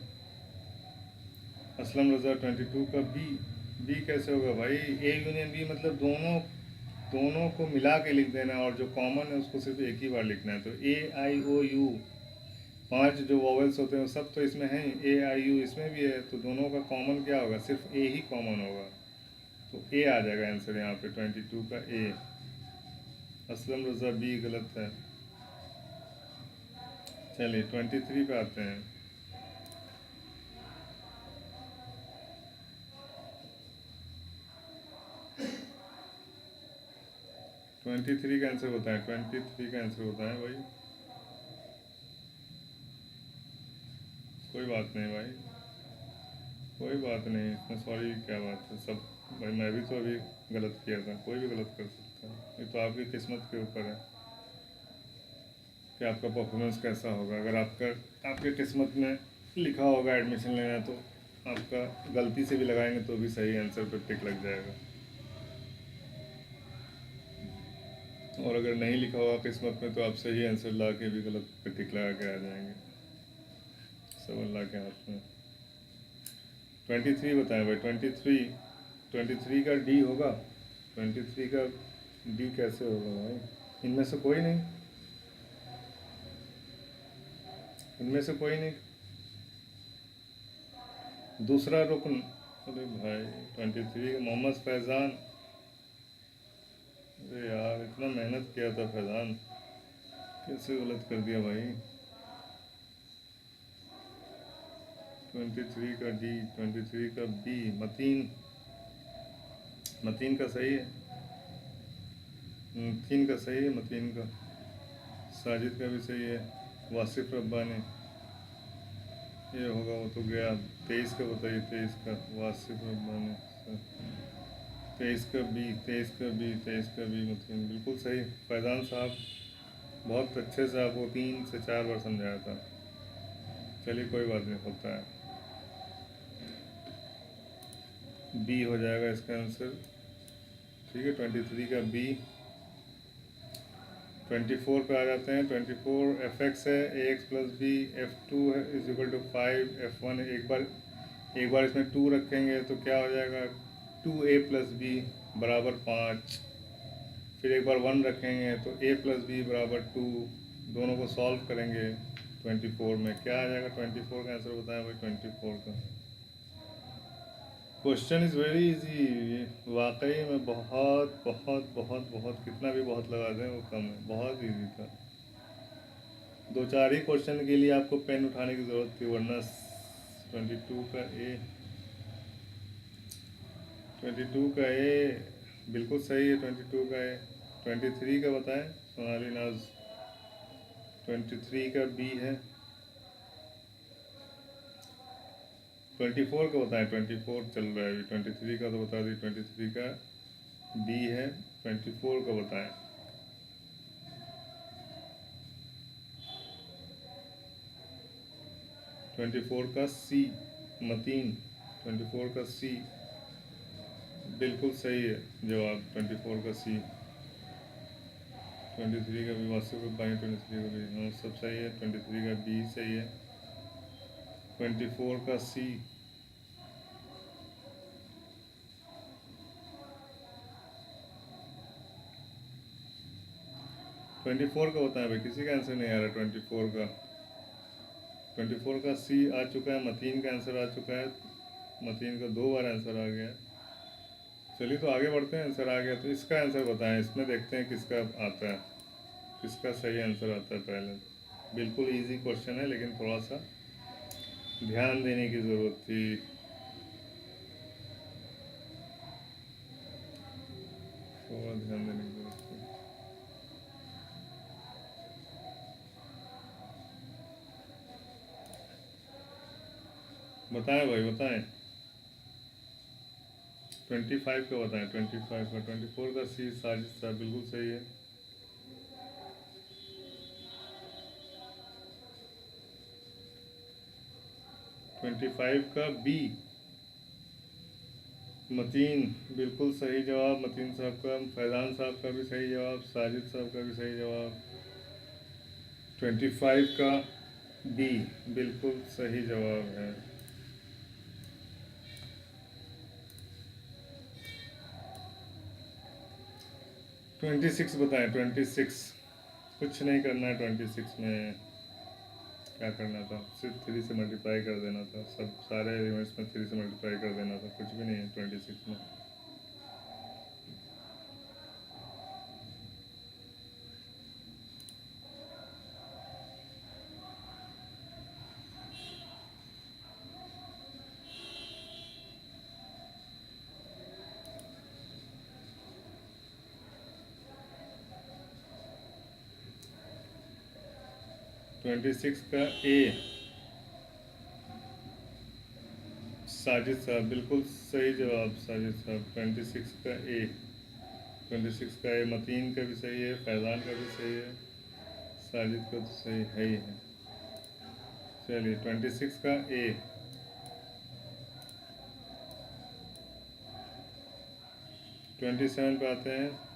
असलम रजा 22 का बी, बी कैसे होगा भाई? ए यूनियन बी मतलब दोनों दोनों को मिला के लिख देना है, और जो कॉमन है उसको सिर्फ एक ही बार लिखना है। तो ए आई ओ यू, पांच जो वॉवेल्स होते हैं वो सब तो इसमें हैं, ए आई यू इसमें भी है, तो दोनों का कॉमन क्या होगा? सिर्फ ए ही कॉमन होगा। तो ए आ जाएगा आंसर यहाँ पे 22 का ए। असलम रजा बी गलत है। चलिए 23 पे आते हैं। 23 का आंसर बताएं, 23 का आंसर बताएं भाई। कोई बात नहीं भाई, कोई बात नहीं, इसमें सॉरी क्या बात है सब। भाई मैं भी तो अभी गलत किया था, कोई भी गलत कर सकता है, ये तो आपकी किस्मत के ऊपर है कि आपका परफॉर्मेंस कैसा होगा। अगर आपके किस्मत में लिखा होगा एडमिशन लेना, तो आपका गलती से भी लगाएंगे तो भी सही आंसर पर टिक लग जाएगा, और अगर नहीं लिखा होगा किस्मत में तो आप सही आंसर ला के भी गलत पे टिक लगा के आ जाएंगे। सब अल्लाह के हाथ में। 23 बताएं भाई। 23 का डी होगा? 23 का डी कैसे होगा भाई? इनमें से कोई नहीं, इनमें से कोई नहीं। दूसरा रुकन, अरे भाई 23 का मोहम्मद फैज़ान। अरे यार इतना मेहनत किया था फैज़ान, कैसे गलत कर दिया भाई? 23 का डी, 23 का बी मतीन। मतीन का सही है, मतीन का सही है, मतीन का। साजिद का भी सही है। वासिफ रब्बानी, ये होगा वो तो गया। 23 का बताइए, 23 का वासिफ रब्बानी। 23 का बी, 23 का बी, 23 का बी मतीन, बिल्कुल सही। फैज़ान साहब बहुत अच्छे से आपको 3 से 4 बार समझाया था। चलिए कोई बात नहीं, होता है। बी हो जाएगा इसका आंसर, ठीक है। 23 का बी। 24 पे आ जाते हैं। 24 एफ एक्स है, A X plus B, F two है is equal to 5, F one एक बार इसमें 2 रखेंगे तो क्या हो जाएगा? 2a प्लस बी बराबर 5। फिर एक बार 1 रखेंगे तो a प्लस बी बराबर 2। दोनों को सॉल्व करेंगे। 24 में क्या आ जाएगा? 24 का आंसर बताएं भाई। 24 का क्वेश्चन इज़ वेरी इजी, वाकई में बहुत बहुत बहुत बहुत, कितना भी बहुत लगा दें वो कम है, बहुत इजी था। 2-4 ही क्वेश्चन के लिए आपको पेन उठाने की ज़रूरत थी, वरना 22 का ए, 22 का ए बिल्कुल सही है। 22 का ए। 23 का बताएं सोनाली नाज। 23 का बी है। 24 का बताएं, 24 चल रहा है अभी। 23 का तो बता दी, 23 का बी है। 24 का बताएं। 24 का सी मतीन, 24 का सी बिल्कुल सही है जवाब। 24 का सी। 23 का बी वास्तव में बाई, 23 का बी, हाँ सब सही है। 23 का बी सही है। 24 का सी। 24 का बताएं भाई, किसी का आंसर नहीं आ रहा। 24 का सी आ चुका है। मतीन का आंसर आ चुका है। मतीन का 2 बार आंसर आ गया। चलिए तो आगे बढ़ते हैं। आंसर आ गया तो इसका आंसर बताएं, इसमें देखते हैं किसका आता है, किसका सही आंसर आता है पहले। बिल्कुल इजी क्वेश्चन है, लेकिन थोड़ा सा ध्यान देने की ज़रूरत थी। थोड़ा ध्यान देने की ज़रूरत थी। बताएं भाई बताएं। 25 का बताएं। 25 का। 24 का सी साजिद साहब बिल्कुल सही है। 25 का बी मतीन, बिल्कुल सही जवाब मतीन साहब का। फैज़ान साहब का भी सही जवाब, साजिद साहब का भी सही जवाब। 25 का बी बिल्कुल सही जवाब है। 26 बताएं। 26 कुछ नहीं करना है। 26 में क्या करना था, सिर्फ 3 से मल्टीप्लाई कर देना था। सब सारे एलिमेंट्स में 3 से मल्टीप्लाई कर देना था। कुछ भी नहीं है 26 में। ट्वेंटी सिक्स का ए, साजिद साहब बिल्कुल सही जवाब। साजिद साहब 26 का ए, 26 का ए मतीन का भी सही है, फैज़ान का भी सही है, साजिद का तो सही है ही है। चलिए 26 का ए। 27 पे आते हैं।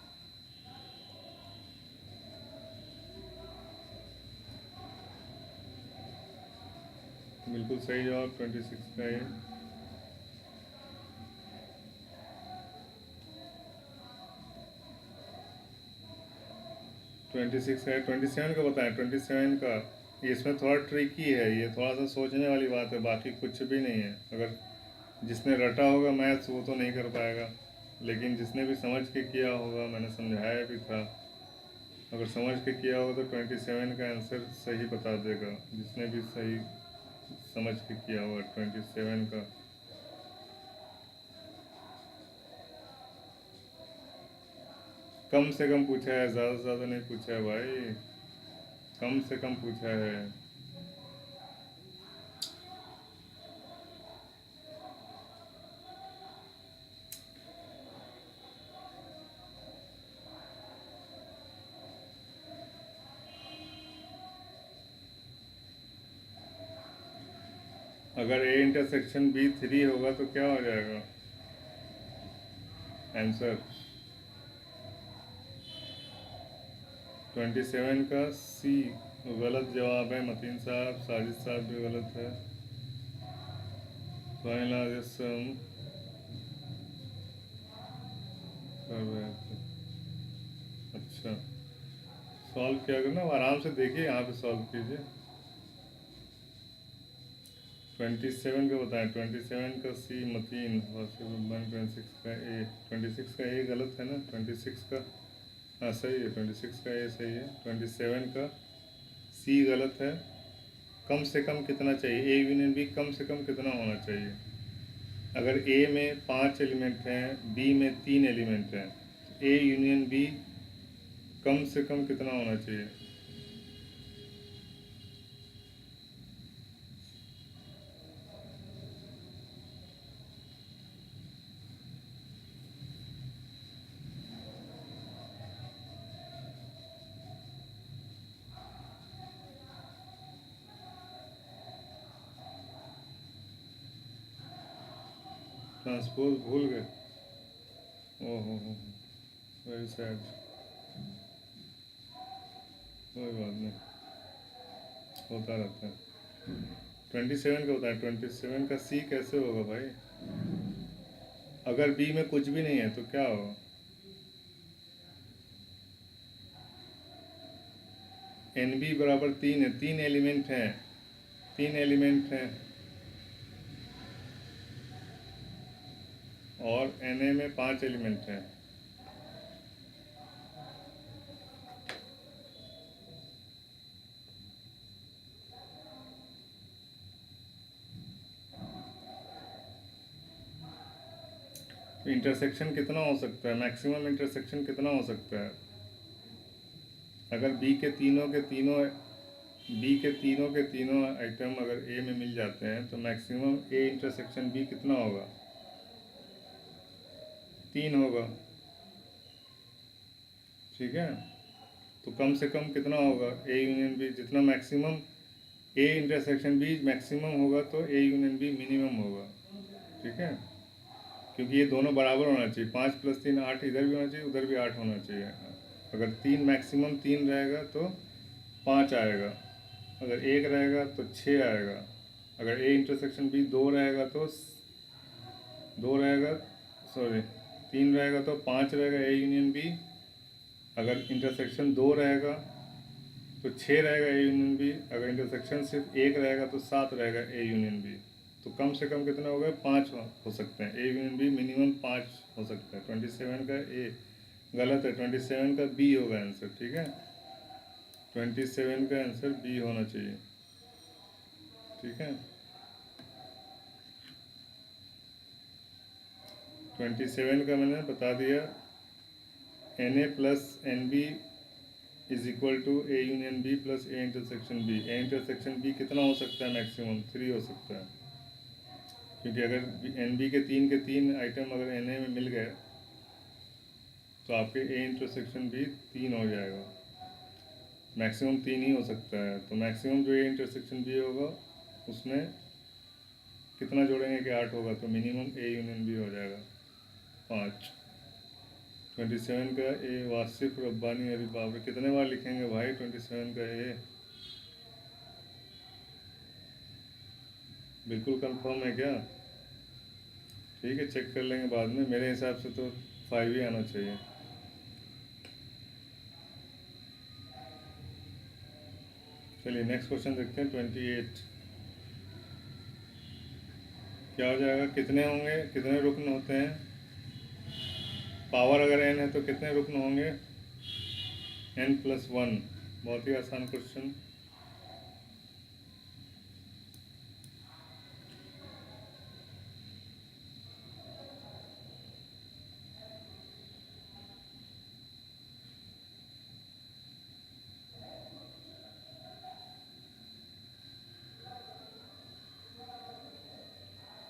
बिल्कुल सही जवाब 26 का ए। ट्वेंटी सिक्स है। 27 का बताएं। 27 का इसमें थोड़ा ट्रिकी है, ये थोड़ा सा सोचने वाली बात है, बाकी कुछ भी नहीं है। अगर जिसने रटा होगा मैथ्स वो तो नहीं कर पाएगा, लेकिन जिसने भी समझ के किया होगा, मैंने समझाया भी था, अगर समझ के किया होगा तो 27 का आंसर सही बता देगा। जिसने भी सही समझ के किया होगा 27 का। कम से कम पूछा है, ज़्यादा से ज़्यादा नहीं पूछा है भाई, कम से कम पूछा है। अगर ए इंटरसेक्शन बी 3 होगा तो क्या हो जाएगा आंसर? 27 का सी गलत जवाब है मतीन साहब। साजिद साहब भी गलत है। फाइनल कर रहे थे। अच्छा, सॉल्व किया करना, आराम से देखिए, यहाँ पे सॉल्व कीजिए। 27 का बताएं। 27 का सी मतीन, 26 का ए। 26 का ए गलत है ना, 26 का हाँ सही है, 26 का ए सही है, 27 का सी गलत है। कम से कम कितना चाहिए, ए यूनियन बी कम से कम कितना होना चाहिए? अगर ए में 5 एलिमेंट हैं, बी में 3 एलिमेंट हैं, ए यूनियन बी कम से कम कितना होना चाहिए? ट्रांसपोज भूल गए? ओहो हो, वेरी सैड। कोई बात नहीं, होता रहता है। 27 का होता है। 27 का सी कैसे होगा भाई? अगर बी में कुछ भी नहीं है तो क्या होगा? एन बी बराबर 3 है, 3 एलिमेंट हैं, 3 एलिमेंट हैं, और एन ए में 5 एलिमेंट हैं। इंटरसेक्शन कितना हो सकता है, मैक्सिमम इंटरसेक्शन कितना हो सकता है? अगर बी के तीनों आइटम अगर ए में मिल जाते हैं तो मैक्सिमम ए इंटरसेक्शन बी कितना होगा? 3 होगा। ठीक है, तो कम से कम कितना होगा ए यूनियन बी? जितना maximum A intersection B maximum होगा तो ए यूनियन बी मिनिमम होगा। ठीक है, क्योंकि ये दोनों बराबर होना चाहिए। 5 + 3 8, इधर भी होना चाहिए उधर भी 8 होना चाहिए। अगर 3 मैक्सिमम 3 रहेगा तो 5 आएगा, अगर 1 रहेगा तो 6 आएगा, अगर ए इंटरसेक्शन बी 2 रहेगा तो 2 रहेगा, सॉरी 3 रहेगा तो 5 रहेगा ए यूनियन बी, अगर इंटरसेक्शन 2 रहेगा तो 6 रहेगा ए यूनियन बी, अगर इंटरसेक्शन सिर्फ 1 रहेगा तो 7 रहेगा ए यूनियन बी। तो कम से कम कितने हो गए? 5 हो सकते हैं। ए यूनियन बी मिनिमम 5 हो सकते हैं। 27 का ए गलत है, 27 का बी होगा आंसर। ठीक है, 27 का आंसर बी होना चाहिए। ठीक है, 27 का मैंने बता दिया, N A plus N B is equal to A union B plus A intersection B. A intersection B कितना हो सकता है? मैक्सिमम 3 हो सकता है, क्योंकि अगर एन बी के तीन आइटम अगर एन ए में मिल गए तो आपके ए इंटरसेक्शन बी 3 हो जाएगा। मैक्सिमम 3 ही हो सकता है। तो मैक्सिमम जो ए इंटरसेक्शन बी होगा उसमें कितना जोड़ेंगे कि 8 होगा, तो मिनिमम ए यूनियन बी हो जाएगा 5। 27 का ए वासिफ रब्बानी। अरे बाप रे, कितने बार लिखेंगे भाई 27 का ए? बिल्कुल कंफर्म है क्या? ठीक है, चेक कर लेंगे बाद में। मेरे हिसाब से तो 5 ही आना चाहिए। चलिए नेक्स्ट क्वेश्चन देखते हैं। 28 क्या हो जाएगा? कितने होंगे, कितने रुकन होते हैं? पावर अगर एन है तो कितने रुकन होंगे? n+1। बहुत ही आसान क्वेश्चन।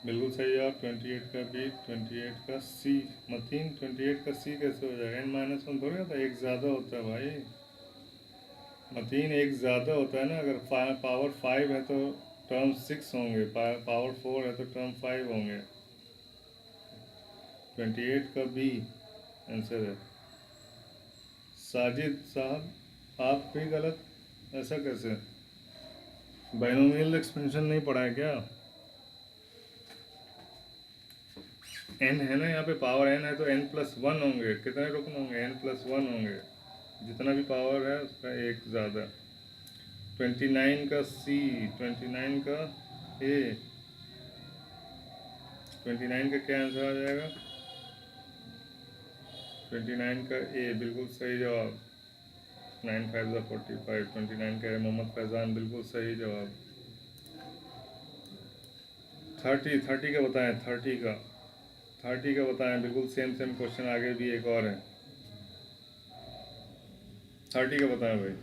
बिल्कुल सही जवाब 28 का बी। 28 का सी मतीन। 28 का सी कैसे हो जाएगा? n-1 थोड़ी होता है, एक ज़्यादा होता है भाई। मतीन एक ज़्यादा होता है ना। अगर पावर 5 है तो टर्म 6 होंगे, पावर 4 है तो टर्म 5 होंगे। 28 का बी आंसर है। साजिद साहब आप भी गलत? ऐसा कैसे? बाइनोमियल एक्सपेंशन नहीं पढ़ा है क्या? एन है ना यहाँ पे, पावर एन है तो n+1 होंगे। कितने रुकन होंगे? n+1 होंगे। जितना भी पावर है उसका एक ज़्यादा। 29 का सी। 29 का ए। 29 का क्या आंसर आ जाएगा? 29 का ए बिल्कुल सही जवाब। 9 5 45। 29 का है मोहम्मद फैज़ान, बिल्कुल सही जवाब। 30 का बताएं। 30 का बताएं। बिल्कुल सेम सेम क्वेश्चन आगे भी एक और है। 30 का बताएं भाई।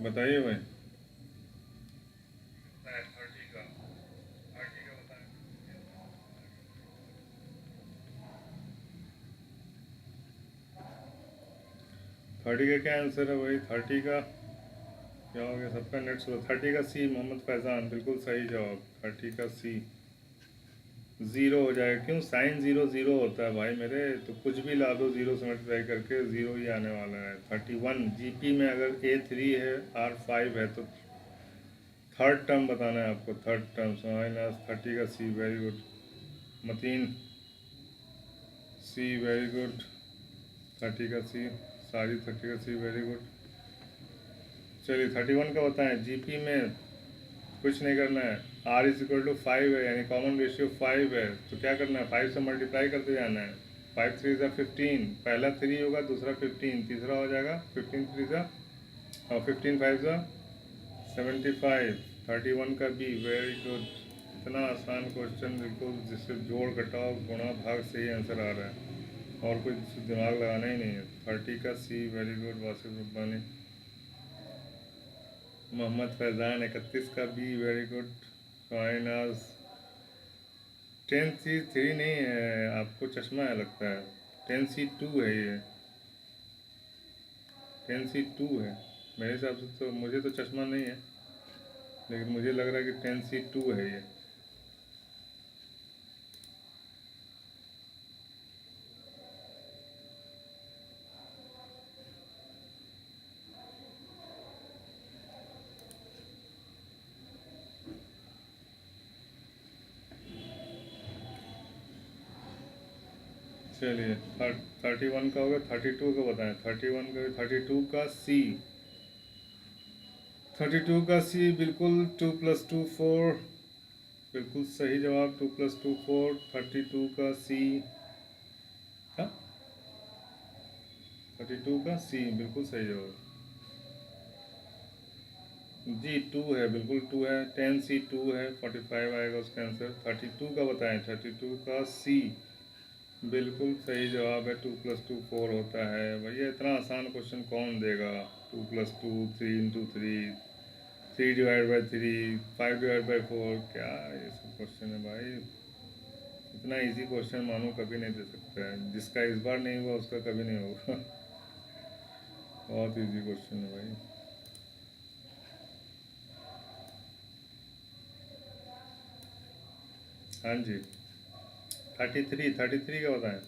बताइए भाई। 30 का बताएं। 30 का क्या आंसर है भाई? 30 का क्या हो गया? सबका नेट स्लो। 30 का सी मोहम्मद फैज़ान, बिल्कुल सही जवाब। 30 का सी 0 हो जाएगा। क्यों? साइन 0 0 होता है भाई मेरे, तो कुछ भी ला दो 0 से मल्टीप्लाई करके 0 ही आने वाला है। 31 जीपी में अगर A3 है R5 है तो थर्ड टर्म बताना है आपको। थर्ड टर्म माइनस 30 का सी। वेरी गुड मतीन, सी वेरी गुड। 30 का सी सारी। 30 का सी वेरी गुड। चलिए 31 का बताएं। जीपी में कुछ नहीं करना है। R=5 है, यानी कॉमन रेशियो 5 है, तो क्या करना है? 5 से मल्टीप्लाई करते जाना है। 5 3 ज़ा 15। पहला 3 होगा, दूसरा 15, तीसरा हो जाएगा 15 3 ज़ा और 15 5 ज़ा 75। 31 का बी वेरी गुड। इतना आसान क्वेश्चन, बिल्कुल जिससे जोड़ घटाव गुणा भाग से ही आंसर आ रहा है और कोई दिमाग लगाना ही नहीं है। 30 का सी वेरी गुड वासिफ रब्बानी। मोहम्मद फैज़ान 31 का बी वेरी गुड। फाइनाज 10C3 नहीं है, आपको चश्मा है लगता है। 10C2 है ये। 10C2 है मेरे हिसाब से। तो मुझे तो चश्मा नहीं है, लेकिन मुझे लग रहा है कि 10C2 है ये। चलिए 31 का होगा, 32 का बताएं। 31 का, 32 का सी, 32 का सी बिल्कुल 2 + 2 4, बिल्कुल सही जवाब। 2 + 2 4, 32 का सी। हाँ, 32 का सी बिल्कुल सही जवाब जी। 2 है, बिल्कुल 2 है। 10C 2 है, 45 आएगा उसका आंसर। 32 का बताएं। 32 का सी बिल्कुल सही जवाब है। 2 + 2 4 होता है। भैया इतना आसान क्वेश्चन कौन देगा? 2 + 2, 3 × 3, 3/3, 5/4, क्या ये सब क्वेश्चन है भाई? इतना इजी क्वेश्चन मानो कभी नहीं दे सकता है। जिसका इस बार नहीं हुआ उसका कभी नहीं होगा। बहुत इजी क्वेश्चन है भाई। हाँ जी, 33 का बताएं।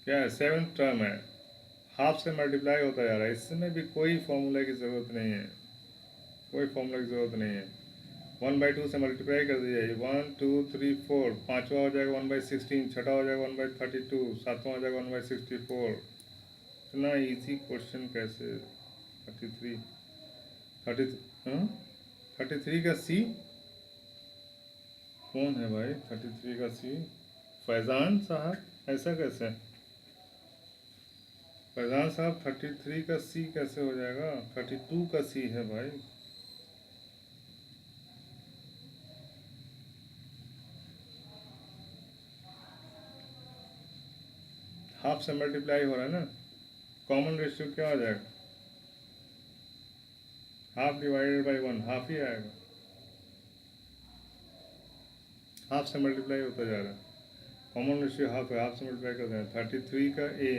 क्या है? 7th टर्म है, हाफ से मल्टीप्लाई होता जा रहा है। इसमें भी कोई फॉर्मूला की ज़रूरत नहीं है, कोई फॉर्मूला की ज़रूरत नहीं है। 1/2 से मल्टीप्लाई कर दीजिए। 1 2 3 4, पाँचवा हो जाएगा 1/16, छठा हो जाएगा 1/32, सातवां हो जाएगा 1/64। इतना इजी क्वेश्चन कैसे? 33, 30, हाँ 33 का सी कौन है भाई? 33 का सी फैज़ान साहब, ऐसा कैसे? फैज़ान साहब 33 का सी कैसे हो जाएगा? 32 का सी है भाई। हाफ से मल्टीप्लाई हो रहा है ना, कॉमन रेशियो क्या हो जाएगा? हाफ डिवाइडेड बाई 1, हाफ ही आएगा। हाफ से मल्टीप्लाई होता जा रहा है, कॉमन रेशियो हाफ है, हाफ से मल्टीप्लाई कर रहे हैं। 33 का ए,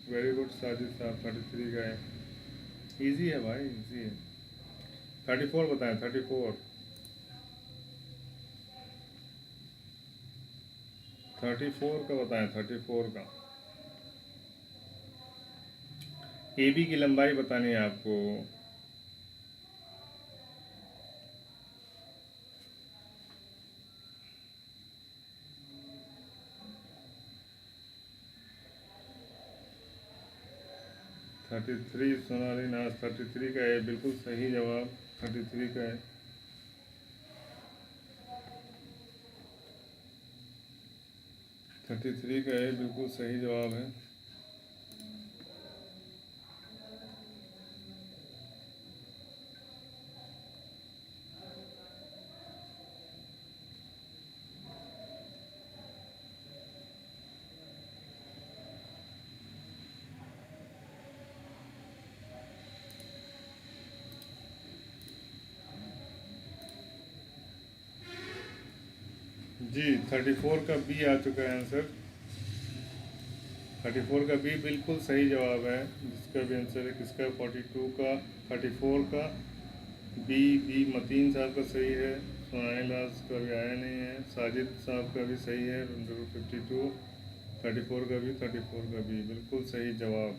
वेरी गुड साजिद साहब, 33 का ए इजी है भाई, इजी है। 34 बताएं। 34, 34 का बताएं। 34 का ए बी की लंबाई बतानी है आपको। 33 सोनाली नाज, 33 का ए बिल्कुल सही जवाब। 33 का है, 33 का ए बिल्कुल सही जवाब है। जी 34 का बी आ चुका है आंसर। 34 का बी बिल्कुल सही जवाब है। जिसका भी आंसर है किसका? 42 का, 34 का बी। बी मतीन साहब का सही है। सोनाली लाज का भी आया नहीं है। साजिद साहब का भी सही है। 52, 34 का भी, 34 का भी बिल्कुल सही जवाब।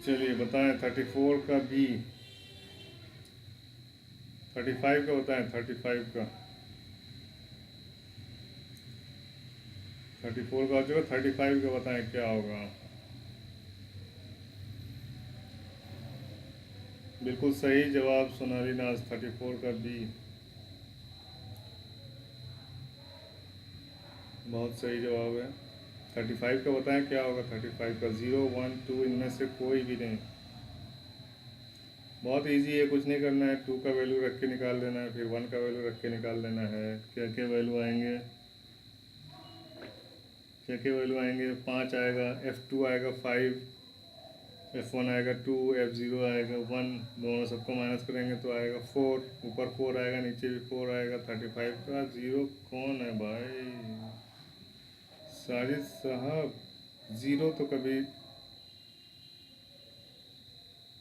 चलिए बताएं 34 का बी। 35 का बताएं। 35 का, 34 का हो चुका, 35 का बताएं क्या होगा? बिल्कुल सही जवाब सोनाली नाज, 34 का बी बहुत सही जवाब है। 35 का बताएं क्या होगा? 35 का 0 1 2 इनमें से कोई भी नहीं। बहुत इजी है, कुछ नहीं करना है। 2 का वैल्यू रख के निकाल देना है, फिर 1 का वैल्यू रख के निकाल देना है। क्या क्या वैल्यू आएंगे? क्या क्या वैल्यू आएंगे? 5 आएगा, F2 आएगा 5, F1 आएगा 2, F0 आएगा 1। दोनों सबको माइनस करेंगे तो आएगा 4। ऊपर 4 आएगा, नीचे भी 4 आएगा। 35 का 0 कौन है भाई? साजिद साहब 0 तो कभी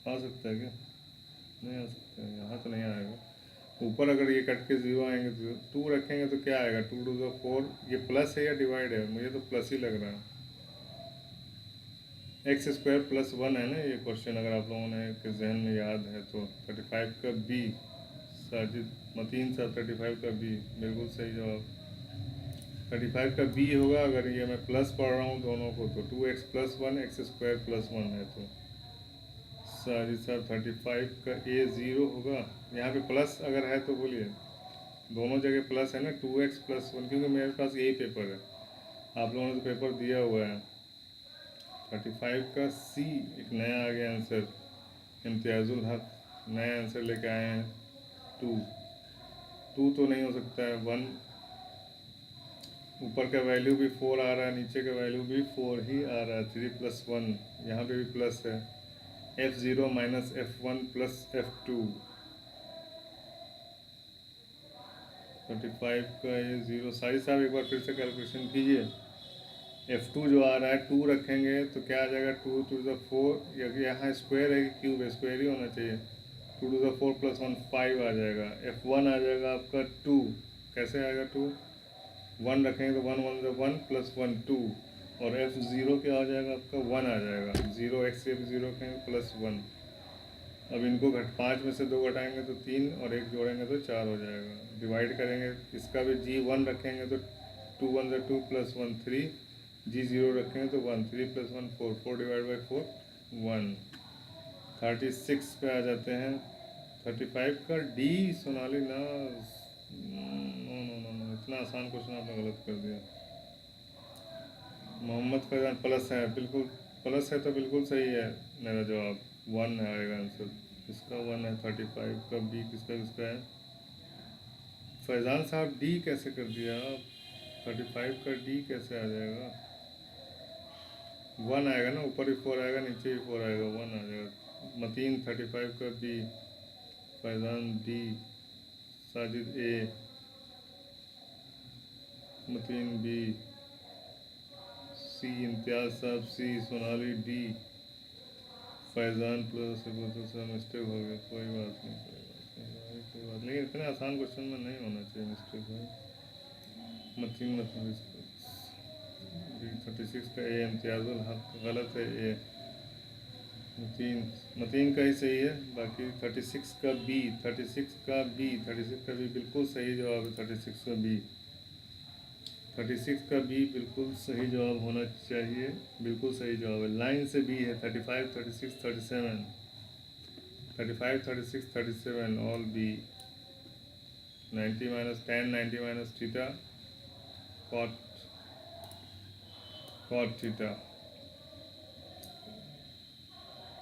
आ सकता है क्या? नहीं आ सकता है, यहाँ तो नहीं आएगा। ऊपर अगर ये कट के 0 आएंगे तो 2 रखेंगे तो क्या आएगा? 2 2 ज़ा 4। ये प्लस है या डिवाइड है? मुझे तो प्लस ही लग रहा है। x² + 1 है ना ये क्वेश्चन, अगर आप लोगों ने के जहन में याद है तो। 35 का बी, साजिद मतीन साहब 35 का बी बिल्कुल सही जवाब। 35 का बी होगा, अगर ये मैं प्लस पढ़ रहा हूँ दोनों को, तो 2x+1 x² + 1 है, तो सारी साहब 35 का ए 0 होगा। यहाँ पे प्लस अगर है तो बोलिए, दोनों जगह प्लस है ना, 2x+1, क्योंकि मेरे पास यही पेपर है, आप लोगों ने तो पेपर दिया हुआ है। 35 का सी एक नया आ गया आंसर, इम्तियाजुल हक नया आंसर लेके आए हैं। 2 तो नहीं हो सकता है, 1 ऊपर का वैल्यू भी 4 आ रहा है, नीचे का वैल्यू भी 4 ही आ रहा है। 3+1 यहाँ पे भी प्लस है, f0 - f1 + f2। 35 का ये 0, सारी साहब एक बार फिर से कैलकुलेशन कीजिए। f2 जो आ रहा है 2 रखेंगे तो क्या आ जाएगा, 2 × 4, यहाँ स्क्वायर है कि क्यूब है, स्क्वायर ही होना चाहिए। 2 × 4 + 1 5 आ जाएगा। f1 आ जाएगा आपका 2, कैसे आएगा 2, 1 रखेंगे तो 1 × 1 + 1 2, और f0 क्या आ जाएगा आपका 1 आ जाएगा। 0x f0 कहेंगे +1। अब इनको 5 में से 2 घटाएंगे तो 3, और 1 जोड़ेंगे तो 4 हो जाएगा। डिवाइड करेंगे, इसका भी g1 रखेंगे तो 2 × 1 2 + 1 3, g0 रखेंगे तो 1, 3 + 1 4, 4/4 1। 36 पे आ जाते हैं। 35 का डी सोनाली ना, नो नो नो नो, इतना आसान क्वेश्चन आपने गलत कर दिया। मोहम्मद फैजान प्लस है, बिल्कुल प्लस है तो बिल्कुल सही है मेरा जवाब, 1 आएगा आंसर, इसका 1 है। 35 का बी किसका किसका है। फैजान साहब डी कैसे कर दिया आप, 35 का डी कैसे आ जाएगा। 1 आएगा ना, ऊपर भी 4 आएगा, नीचे भी 4 आएगा, 1 आ जाएगा। मतीन 35 का B, Faizan D, Sajid A, Matin B, C, Imtiaz sahab C, Sonali D, Faizan plus mistake हो गया, कोई बात नहीं, कोई बात नहीं भाई, कोई बात नहीं, इतने आसान क्वेश्चन में नहीं होना चाहिए मिस्टेक भाई। मतीन 36 का ए, इम्तियाजुल हक गलत है, ए मतीन का ही सही है, बाकी 36 का बी, 36 का बी, 36 का बी बिल्कुल सही जवाब है। 36 का बी, 36 का बी बिल्कुल सही जवाब होना चाहिए, बिल्कुल सही जवाब है, लाइन से बी है। 35 36 37, 35 36 37 all B. 90 - 10 90 - theta cot theta,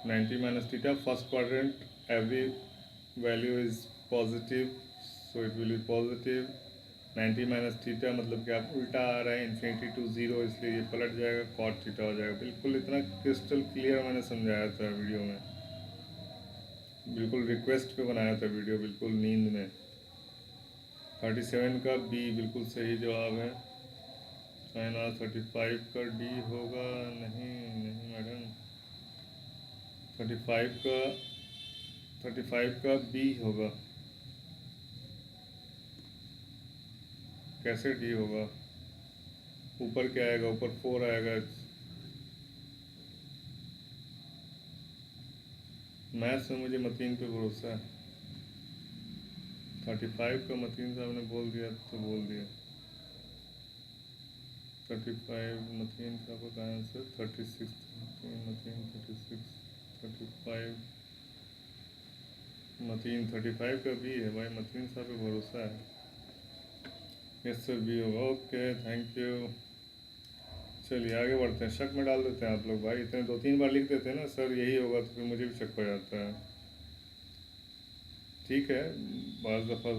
90 - theta, first quadrant every value is positive, so it will be positive। 90 - theta मतलब कि आप उल्टा आ रहा है, इन्फिनिटी टू 0, इसलिए ये पलट जाएगा, कॉट थीटा हो जाएगा। बिल्कुल इतना क्रिस्टल क्लियर मैंने समझाया था वीडियो में, बिल्कुल रिक्वेस्ट पे बनाया था वीडियो, बिल्कुल नींद में। 37 का बी बिल्कुल सही जवाब है। साइन आर 35 का डी होगा, नहीं नहीं मैडम, 35 का बी होगा, कैसे डी होगा, ऊपर क्या आएगा, ऊपर 4 आएगा। मैथ्स में मुझे मतीन पे भरोसा है। 35 का मतीन साहब ने बोल दिया तो बोल दिया। 35 मतीन साहब का आंसर 36, मतीन 36, 35 मतीन 35 का भी है भाई, मतीन साहब पे भरोसा है। यस सर भी होगा, ओके थैंक यू। चलिए आगे बढ़ते हैं, शक में डाल देते हैं आप लोग भाई, इतने 2-3 बार लिख देते हैं ना सर यही होगा, तो फिर मुझे भी शक हो जाता है। ठीक है, बाज़ दफ़ा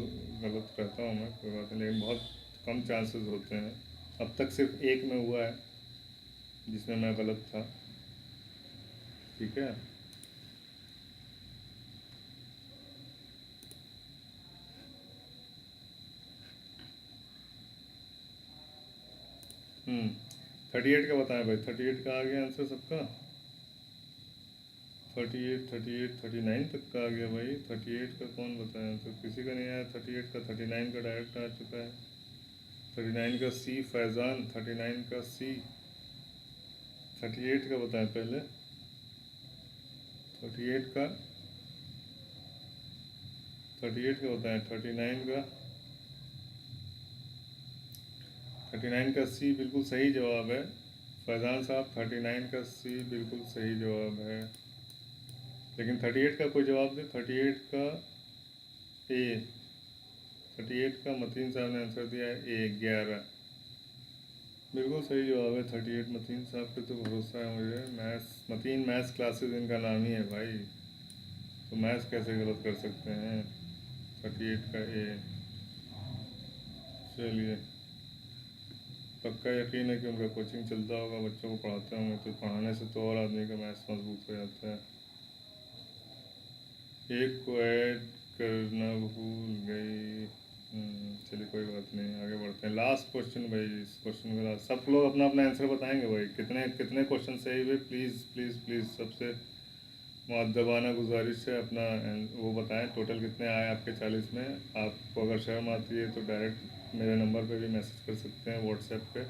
गलत रहता हूँ मैं, कोई बात नहीं, लेकिन बहुत कम चांसेस होते हैं। अब तक सिर्फ एक में हुआ है जिसमें मैं गलत था। ठीक है, हम्म 38 का बताएं भाई, 38 का आ गया आंसर सबका। 38 38 39 तक का आ गया भाई। 38 का कौन बताया आंसर, किसी का नहीं आया 38 का। 39 का डायरेक्ट आ चुका है। 39 का सी, फैज़ान 39 का सी। 38 का बताएं पहले, 38 का, 38 का बताएं, 39 का। 39 का सी बिल्कुल सही जवाब है फैज़ान साहब। 39 का सी बिल्कुल सही जवाब है, लेकिन 38 का कोई जवाब दे। 38 का ए, 38 का मतीन साहब ने आंसर दिया है ए 11, बिल्कुल सही जवाब है 38। मतीन साहब पे तो भरोसा है मुझे। मैथ्स मतीन मैथ्स क्लासेस इनका नाम ही है भाई, तो मैथ्स कैसे गलत कर सकते हैं। 38 का ए। चलिए, पक्का यकीन है कि उनका कोचिंग चलता होगा, बच्चों को पढ़ाते होंगे, तो पढ़ाने से तो और आदमी का मैथ्स मजबूत हो जाता है। एक को ऐड करना भूल गई। चलिए कोई बात नहीं, आगे बढ़ते हैं। लास्ट क्वेश्चन भाई, इस क्वेश्चन का लास्ट। सब लोग अपना अपना आंसर बताएंगे भाई, कितने कितने क्वेश्चन सही हुए। प्लीज़ प्लीज़ प्लीज़ सबसे मुअद्दबाना गुजारिश है, अपना वो बताएं टोटल कितने आए आपके 40 में। आपको अगर शर्म आती है तो डायरेक्ट मेरे नंबर पे भी मैसेज कर सकते हैं, व्हाट्सएप पे।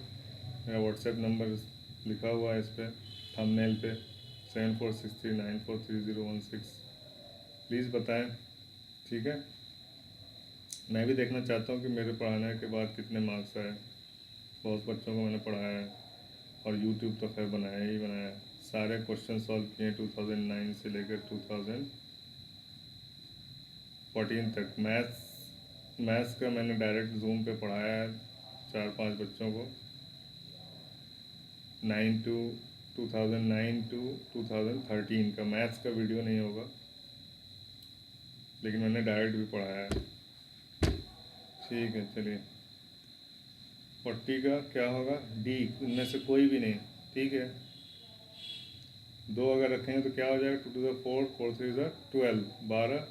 मेरा व्हाट्सएप नंबर लिखा हुआ है इस पर थंबनेल पे, 7463943016। प्लीज़ बताएं, ठीक है। मैं भी देखना चाहता हूँ कि मेरे पढ़ाने के बाद कितने मार्क्स आए। बहुत बच्चों को मैंने पढ़ाया है, और यूट्यूब तो खैर बनाया ही बनाया है। सारे क्वेश्चन सॉल्व किए 2009 से लेकर 2014 तक। मैथ्स का मैंने डायरेक्ट जूम पे पढ़ाया है 4-5 बच्चों को, 2009 टू 2013 का मैथ्स का वीडियो नहीं होगा, लेकिन मैंने डायरेक्ट भी पढ़ाया है। ठीक है, चलिए। 40 का क्या होगा, डी, इनमें से कोई भी नहीं। ठीक है, 2 अगर रखेंगे तो क्या हो जाएगा, 2 टू द 4, 4 3 ज़ा 12, 12,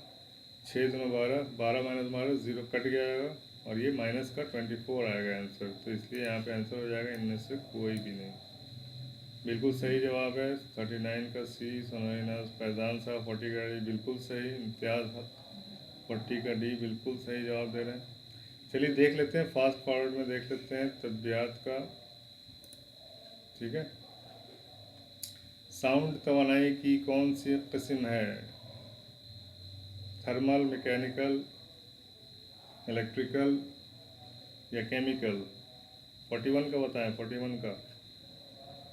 6 दूना 12, 12 माइनस 12 0 कट जाएगा, और ये माइनस का 24 आएगा आंसर। तो इसलिए यहाँ पे आंसर हो जाएगा इनमें से कोई भी नहीं। बिल्कुल सही जवाब है 39 का सी, सोनाइना फैज़ान साहब। 40 का डी बिल्कुल सही। इम्तियाज़ 40 का डी बिल्कुल सही जवाब दे रहे हैं। चलिए देख लेते हैं, फास्ट फॉरवर्ड में देख लेते हैं तद्बियात का। ठीक है, साउंड तवानाई की कौन सी किस्म है, थर्मल, मैकेनिकल, इलेक्ट्रिकल या केमिकल। 41 का बताएं, 41 का।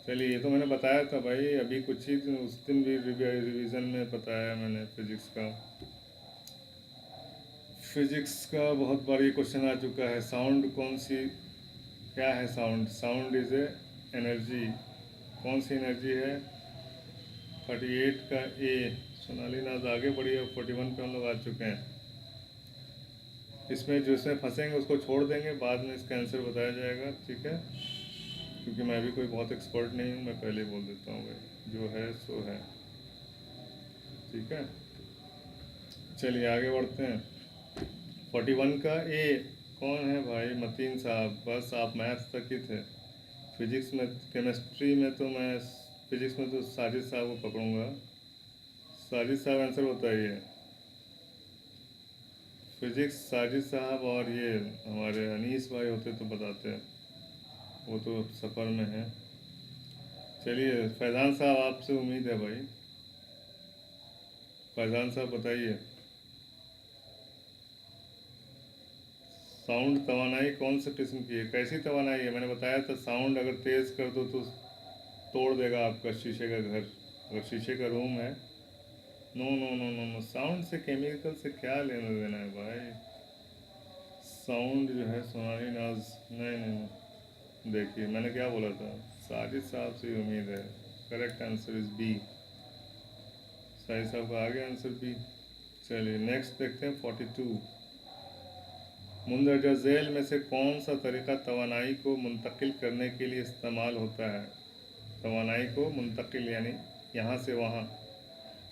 चलिए, ये तो मैंने बताया था भाई अभी कुछ ही दिन, उस दिन भी रिवीजन में बताया मैंने फिजिक्स का। फिजिक्स का बहुत बार ये क्वेश्चन आ चुका है। साउंड कौन सी, क्या है sound, sound is a energy, कौन सी एनर्जी है। 38 का ए, सोनाली नाज आगे बढ़ी है। 41 पे हम लोग आ चुके हैं। इसमें जो इसमें फंसेंगे उसको छोड़ देंगे, बाद में इसका आंसर बताया जाएगा। ठीक है, क्योंकि मैं भी कोई बहुत एक्सपर्ट नहीं हूँ, मैं पहले ही बोल देता हूँ भाई, जो है सो है। ठीक है, चलिए आगे बढ़ते हैं। 41 का ए कौन है भाई, मतीन साहब। बस आप मैथ्स तक ही थे, फिजिक्स में, केमिस्ट्री में तो मैं, फिजिक्स में तो साजिद साहब को पकड़ूंगा। साजिद साहब आंसर बताइए। फिजिक्स साजिद साहब, और ये हमारे अनीस भाई होते तो बताते, वो तो सफ़र में है। चलिए फैज़ान साहब, आपसे उम्मीद है भाई। फैज़ान साहब बताइए, साउंड तवानाई कौन सा किस्म की है, कैसी तवानाई है। मैंने बताया था साउंड अगर तेज़ कर दो तो तोड़ देगा आपका शीशे का घर, अगर शीशे का रूम है। No no no no no, sound से केमिकल से क्या लेना देना है भाई। साउंड जो है सोनाली नाज, नहीं नहीं नहीं, देखिए मैंने क्या बोला था, साजिद साहब से उम्मीद है। Correct answer is B. Sajid साहब का आ गया आंसर बी। चलिए नेक्स्ट देखते हैं 42। मुंदरजा झैल में से कौन सा तरीका तवानाई को मुंतकिल करने के लिए इस्तेमाल होता है। तवानाई को मुंतकिल यानी यहाँ से वहाँ,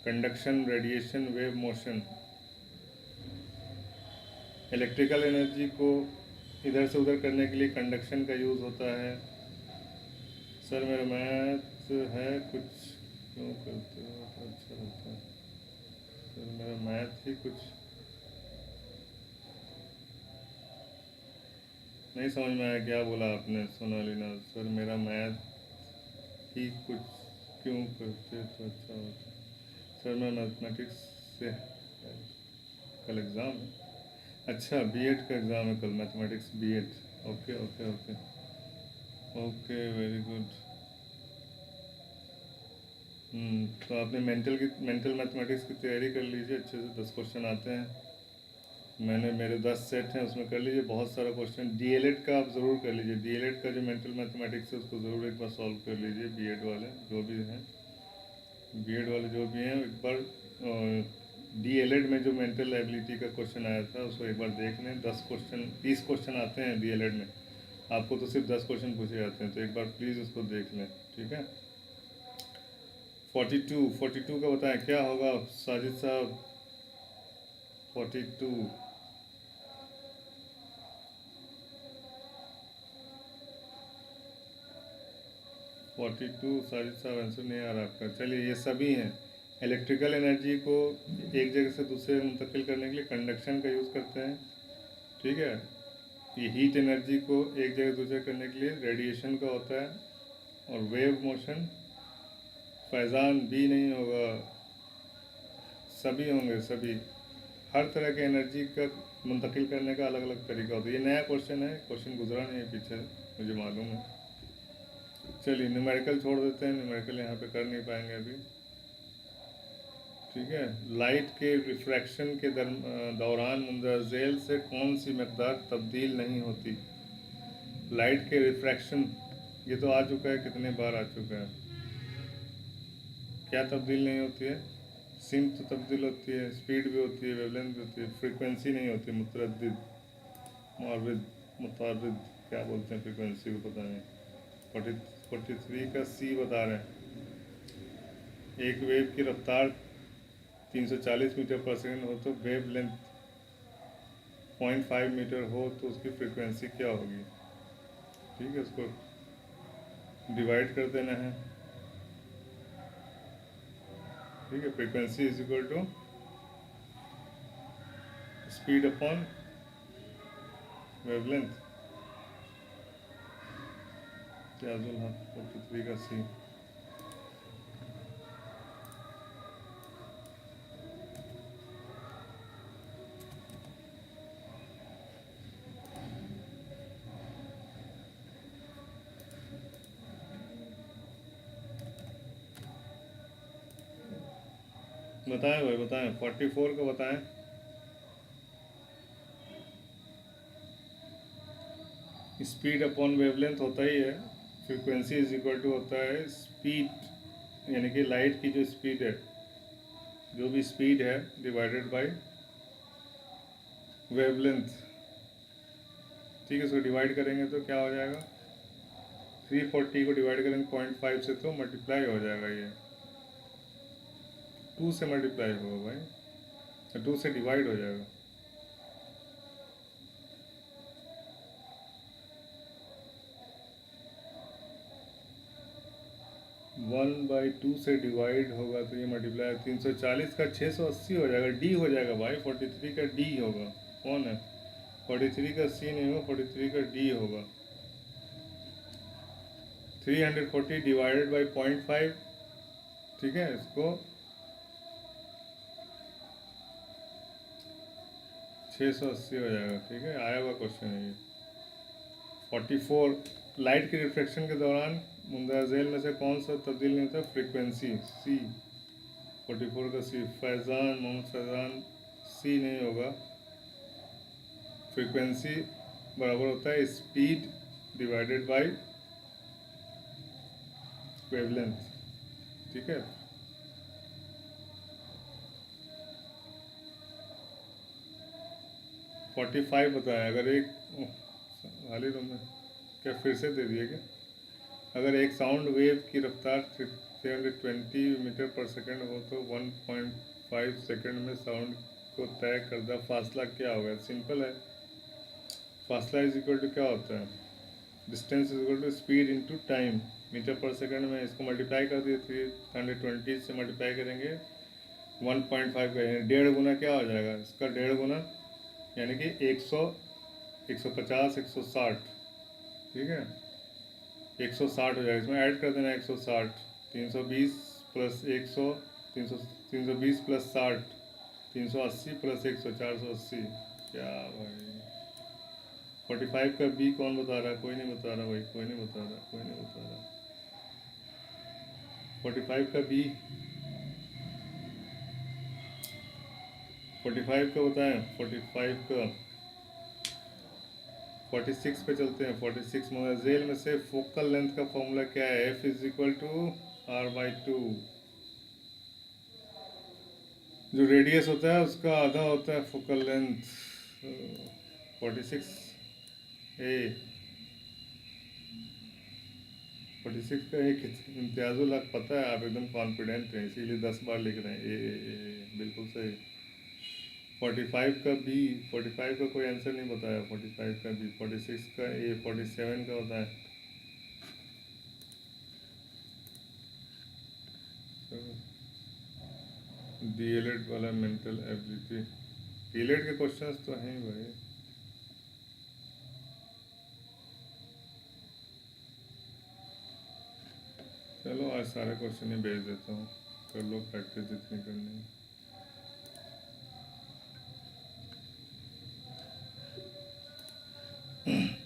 conduction, radiation, wave motion. Electrical energy को इधर से उधर करने के लिए कंडक्शन का यूज़ होता है। सर मेरा मैथ है कुछ, क्यों करते हो तो अच्छा रहता है। सर मेरा मैथ ही कुछ नहीं समझ में आया, क्या बोला आपने सोनाली नाथ। सर मेरा मैथ ही कुछ क्यों करते तो अच्छा होता। सर मैं मैथमेटिक्स से, कल एग्ज़ाम है। अच्छा, बीएड का एग्ज़ाम है कल, mathematics BEd. Okay okay okay. Okay, very good. तो आपने मेंटल मैथमेटिक्स की तैयारी कर लीजिए, अच्छे से 10 क्वेश्चन आते हैं। मैंने मेरे 10 सेट हैं, उसमें कर लीजिए बहुत सारा क्वेश्चन। डीएलएड का आप ज़रूर कर लीजिए, डीएलएड का जो मेंटल मैथमेटिक्स है उसको ज़रूर एक बार सॉल्व कर लीजिए। बीएड वाले जो भी हैं, बीएड वाले जो भी हैं, एक बार डीएलएड में जो मेंटल एबिलिटी का क्वेश्चन आया था उसको एक बार देख लें। 10 क्वेश्चन 30 क्वेश्चन आते हैं डीएलएड में, आपको तो सिर्फ 10 क्वेश्चन पूछे जाते हैं, तो एक बार प्लीज़ उसको देख लें, ठीक है। 42 का बताएं क्या होगा साजिद साहब। 42 42 साजिद साहब आंसर नहीं आ रहा आपका। चलिए, ये सभी हैं। इलेक्ट्रिकल एनर्जी को एक जगह से दूसरे में मुंतकिल करने के लिए कंडक्शन का यूज़ करते हैं, ठीक है। ये हीट एनर्जी को एक जगह दूसरे करने के लिए रेडिएशन का होता है। और वेव मोशन, फैज़ान भी नहीं होगा, सभी होंगे सभी। हर तरह के एनर्जी का मुंतकिल करने का अलग अलग तरीका होता है। ये नया क्वेश्चन है, क्वेश्चन गुजरा नहीं है पीछे, मुझे मालूम है। चलिए, न्यूमेरिकल छोड़ देते हैं, न्यूमेरिकल यहाँ पे कर नहीं पाएंगे अभी, ठीक है। लाइट के रिफ्रैक्शन के दौरान मुंदरजेल से कौन सी मकदार तब्दील नहीं होती। लाइट के रिफ्रैक्शन, ये तो आ चुका है, कितने बार आ चुका है। क्या तब्दील नहीं होती है? सिम तो तब्दील होती है, स्पीड भी होती है, वेवलेंथ भी होती है, फ्रीक्वेंसी नहीं होती। मुतरद्दिद, मुआरिद, मुतारिद, क्या बोलते हैं फ्रीक्वेंसी को, पता नहीं। 43 का सी बता रहे हैं। एक वेव की रफ्तार 340 मीटर पर सेकंड हो तो वेव लेंथ 0.5 मीटर हो तो उसकी फ्रीक्वेंसी क्या होगी, ठीक है। उसको डिवाइड कर देना है, ठीक है। Frequency is equal to speed upon wavelength. Tajul Haq 43 का सी। बताएं भाई, बताएं 44 का बताएं। स्पीड अपॉन वेवलेंथ होता ही है। फ्रीक्वेंसी इज इक्वल टू होता है स्पीड, यानी कि लाइट की जो स्पीड है, जो भी स्पीड है, डिवाइडेड बाय वेवलेंथ, ठीक है। इसको डिवाइड करेंगे तो क्या हो जाएगा, 340 को डिवाइड करेंगे 0.5 से तो मल्टीप्लाई हो जाएगा, ये 2 से मल्टीप्लाई होगा भाई, तो 2 से डिवाइड हो जाएगा। 1/2 से डिवाइड होगा तो ये मल्टीप्लाई 340 का 680 हो जाएगा, डी हो जाएगा भाई। 43 का डी होगा। कौन है? 43 का सी नहीं होगा, 43 का डी होगा। 340 डिवाइडेड बाई 0.5, ठीक है। इसको 680 हो जाएगा, ठीक है। आया हुआ क्वेश्चन है ये। 44, लाइट के रिफ्लेक्शन के दौरान मुंदरजेल में से कौन सा तब्दील नहीं होता? फ्रीक्वेंसी, सी। 44 का सी। फैज़ान, मोहम्मद फैज़ान, सी नहीं होगा। फ्रीक्वेंसी बराबर होता है स्पीड डिवाइडेड बाय वेवलेंथ, ठीक है। 45 बताया। अगर एक खाली रूम में, क्या फिर से दे दिए क्या? अगर एक साउंड वेव की रफ्तार 320 मीटर पर सेकंड हो तो 1.5 सेकंड में साउंड को तय करदा फासला क्या होगा? सिंपल है। फासला इज इक्वल टू क्या होता है? Distance is equal to speed into time, metre per second में। इसको मल्टीप्लाई कर दिए, 320 से मल्टीप्लाई करेंगे 1.5 का, 1.5 गुना क्या हो जाएगा इसका? 1.5 गुना यानी कि 100, 150, 160, ठीक है। 160 हो जाएगा, इसमें ऐड कर देना 160। 320 प्लस 100, 300, 320 प्लस 60, 380 प्लस 100, 480। क्या भाई, 45 का बी कौन बता रहा है? कोई नहीं बता रहा भाई, कोई नहीं बता रहा, कोई नहीं बता रहा। 45 का बी, 45 का बताएं, 45 का। 46 पे चलते हैं। 46 में जेल में से फोकल लेंथ का फॉर्मूला क्या है? F is equal to r/2। जो रेडियस होता है उसका आधा होता है फोकल लेंथ। 46 ए, 46 का एक इम्तियाजुल हक पता है, आप एकदम कॉन्फिडेंट हैं इसीलिए 10 बार लिख रहे हैं। बिल्कुल सही। 45 का बी, 45 का कोई आंसर नहीं बताया। 45 का बी, 46 का ए, 47 का होता है। डीएलएड वाला मेंटल एबिलिटी, डीएलएड के क्वेश्चंस तो हैं ही भाई। चलो आज सारे क्वेश्चन ही भेज देता हूँ, कर लो प्रैक्टिस जितनी करनी है।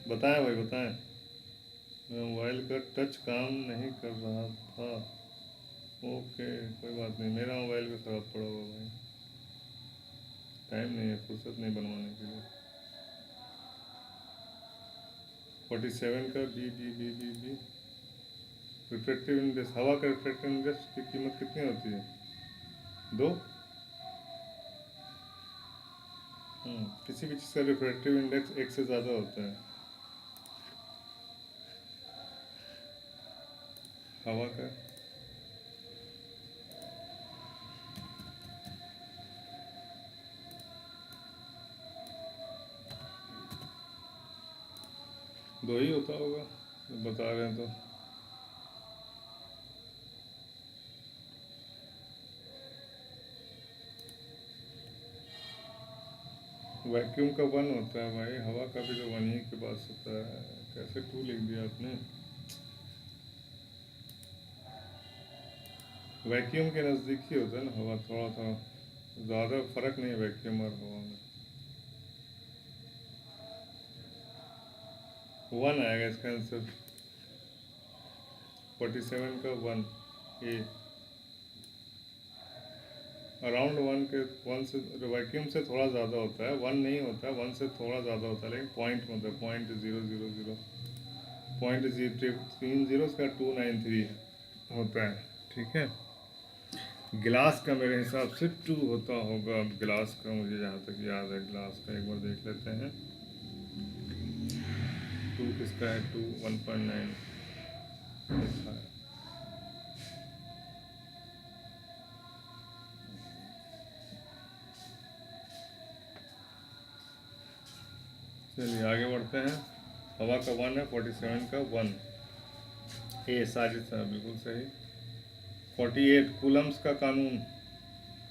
बताएं भाई बताएं। मैं मोबाइल का टच काम नहीं कर रहा था। ओके कोई बात नहीं, मेरा मोबाइल भी ख़राब पड़ा हुआ भाई, टाइम नहीं है, फुर्सत नहीं बनवाने के लिए। 47 का B B B B B refractive index, हवा का रिफ्रैक्टिव इंडेक्स की कीमत कितनी होती है? 2। किसी भी चीज़ का रिफ्रैक्टिव इंडेक्स 1 से ज़्यादा होता है। हवा का दो ही होता होगा, बता रहे हैं तो। वैक्यूम का 1 होता है भाई, हवा का भी तो 1 ही के पास होता है। कैसे 2 लिख दिया आपने? वैक्यूम के नज़दीक ही होता है ना हवा, थोड़ा थोड़ा, ज़्यादा फर्क नहीं है वैक्यूम और हवा में। 1 आएगा इसका आंसर। 47 का 1 ए, अराउंड 1 के 1 से वैक्यूम से थोड़ा ज़्यादा होता है, 1 नहीं होता है, 1 से थोड़ा ज़्यादा होता है, लेकिन पॉइंट मतलब 0.000 0.030 का 293 होता है। ठीक है। गिलास का मेरे हिसाब से 2 होता होगा। गिलास का मुझे जहाँ तक याद है, गिलास का एक बार देख लेते हैं। 2 किसका है? 2 1.9 लिखा है। चलिए आगे बढ़ते हैं। हवा का 1 है, 47 का 1 ए, साजिद साहब बिल्कुल सही। 48 कूलम्स का कानून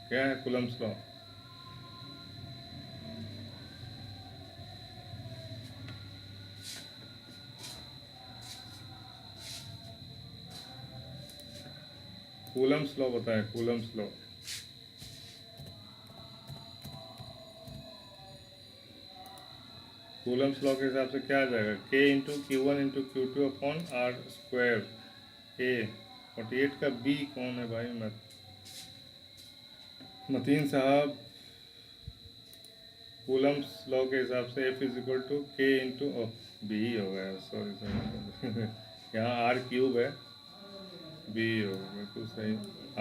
क्या है? Coulomb's law. कूलम्स लॉ बताएं, कूलम्स लॉ। कूलम्स लॉ के हिसाब से क्या आ जाएगा? K into Q1 into Q2 upon R square. A 48 का बी कौन है भाई? मतीन साहब, कूलम्स लॉ के हिसाब से F is equal to K into B हो गया, सॉरी सॉरी यहाँ R क्यूब है, बी हो गया बिल्कुल सही।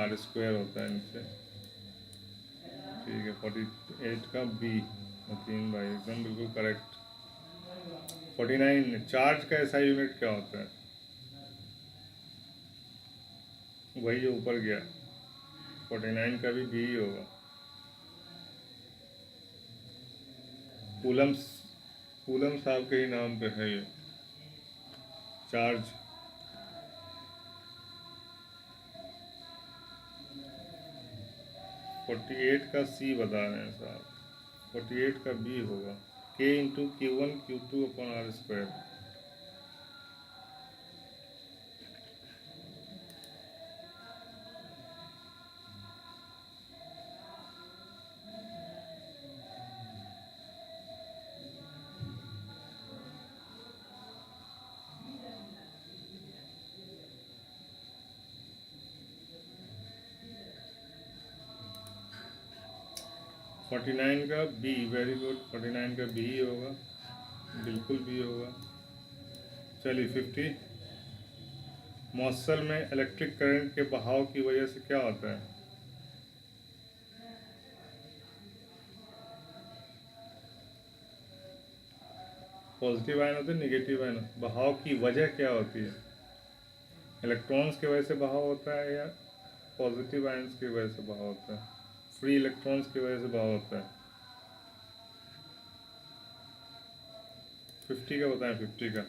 R स्क्वायर होता है नीचे। ठीक है 48 का बी, मतीन भाई एकदम बिल्कुल करेक्ट। 49 चार्ज का ऐसा यूनिट क्या होता है? वही जो ऊपर गया। 49 का भी बी ही होगा। कूलम्स, कूलम साहब के ही नाम पे है ये चार्ज। फोर्टी एट का सी बता रहे हैं साहब, 48 का बी होगा। K into Q1 Q2 upon R square. 49 का बी, वेरी गुड, 49 का बी होगा, बिल्कुल बी होगा। चलिए 50, मौसल में इलेक्ट्रिक करंट के बहाव की वजह से क्या होता है? पॉजिटिव आयन होते हैं, निगेटिव आयन। बहाव की वजह क्या होती है? इलेक्ट्रॉन्स की वजह से बहाव होता है या पॉजिटिव आयन्स की वजह से बहाव होता है? फ्री इलेक्ट्रॉन्स की वजह से बहाव होता है। 50 का बताएं, 50 का।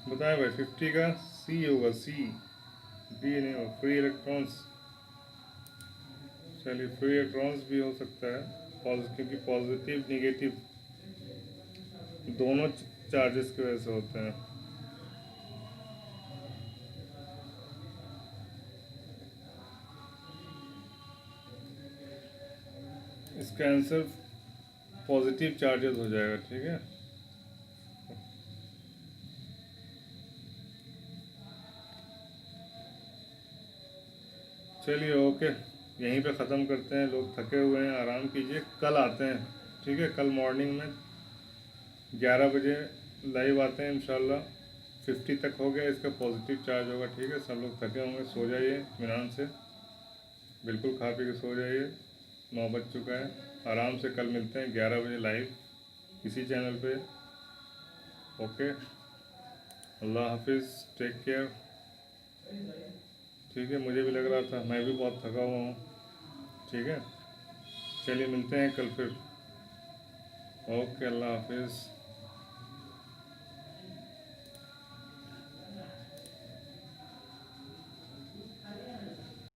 बताएं भाई, 50 का सी होगा, सी, डी नहीं होगा, फ्री इलेक्ट्रॉन्स। चलिए फ्री इलेक्ट्रॉन्स भी हो सकता है, क्योंकि पॉजिटिव निगेटिव दोनों चार्जेस की वजह से होते हैं। इसका आंसर पॉजिटिव चार्जेस हो जाएगा, ठीक है। चलिए ओके, यहीं पे ख़त्म करते हैं। लोग थके हुए हैं, आराम कीजिए, कल आते हैं, ठीक है। कल मॉर्निंग में 11 बजे लाइव आते हैं इंशाल्लाह। 50 तक हो गया, इसका पॉजिटिव चार्ज होगा, ठीक है। सब लोग थके होंगे, सो जाइए इत्मीनान से, बिल्कुल खा पी के सो जाइए। 9 बज चुका है, आराम से कल मिलते हैं 11 बजे लाइव इसी चैनल पे। ओके, अल्लाह हाफिज़, टेक केयर, ठीक है। मुझे भी लग रहा था, मैं भी बहुत थका हुआ हूँ, ठीक है। चलिए मिलते हैं कल फिर। ओके, अल्लाह हाफिज़।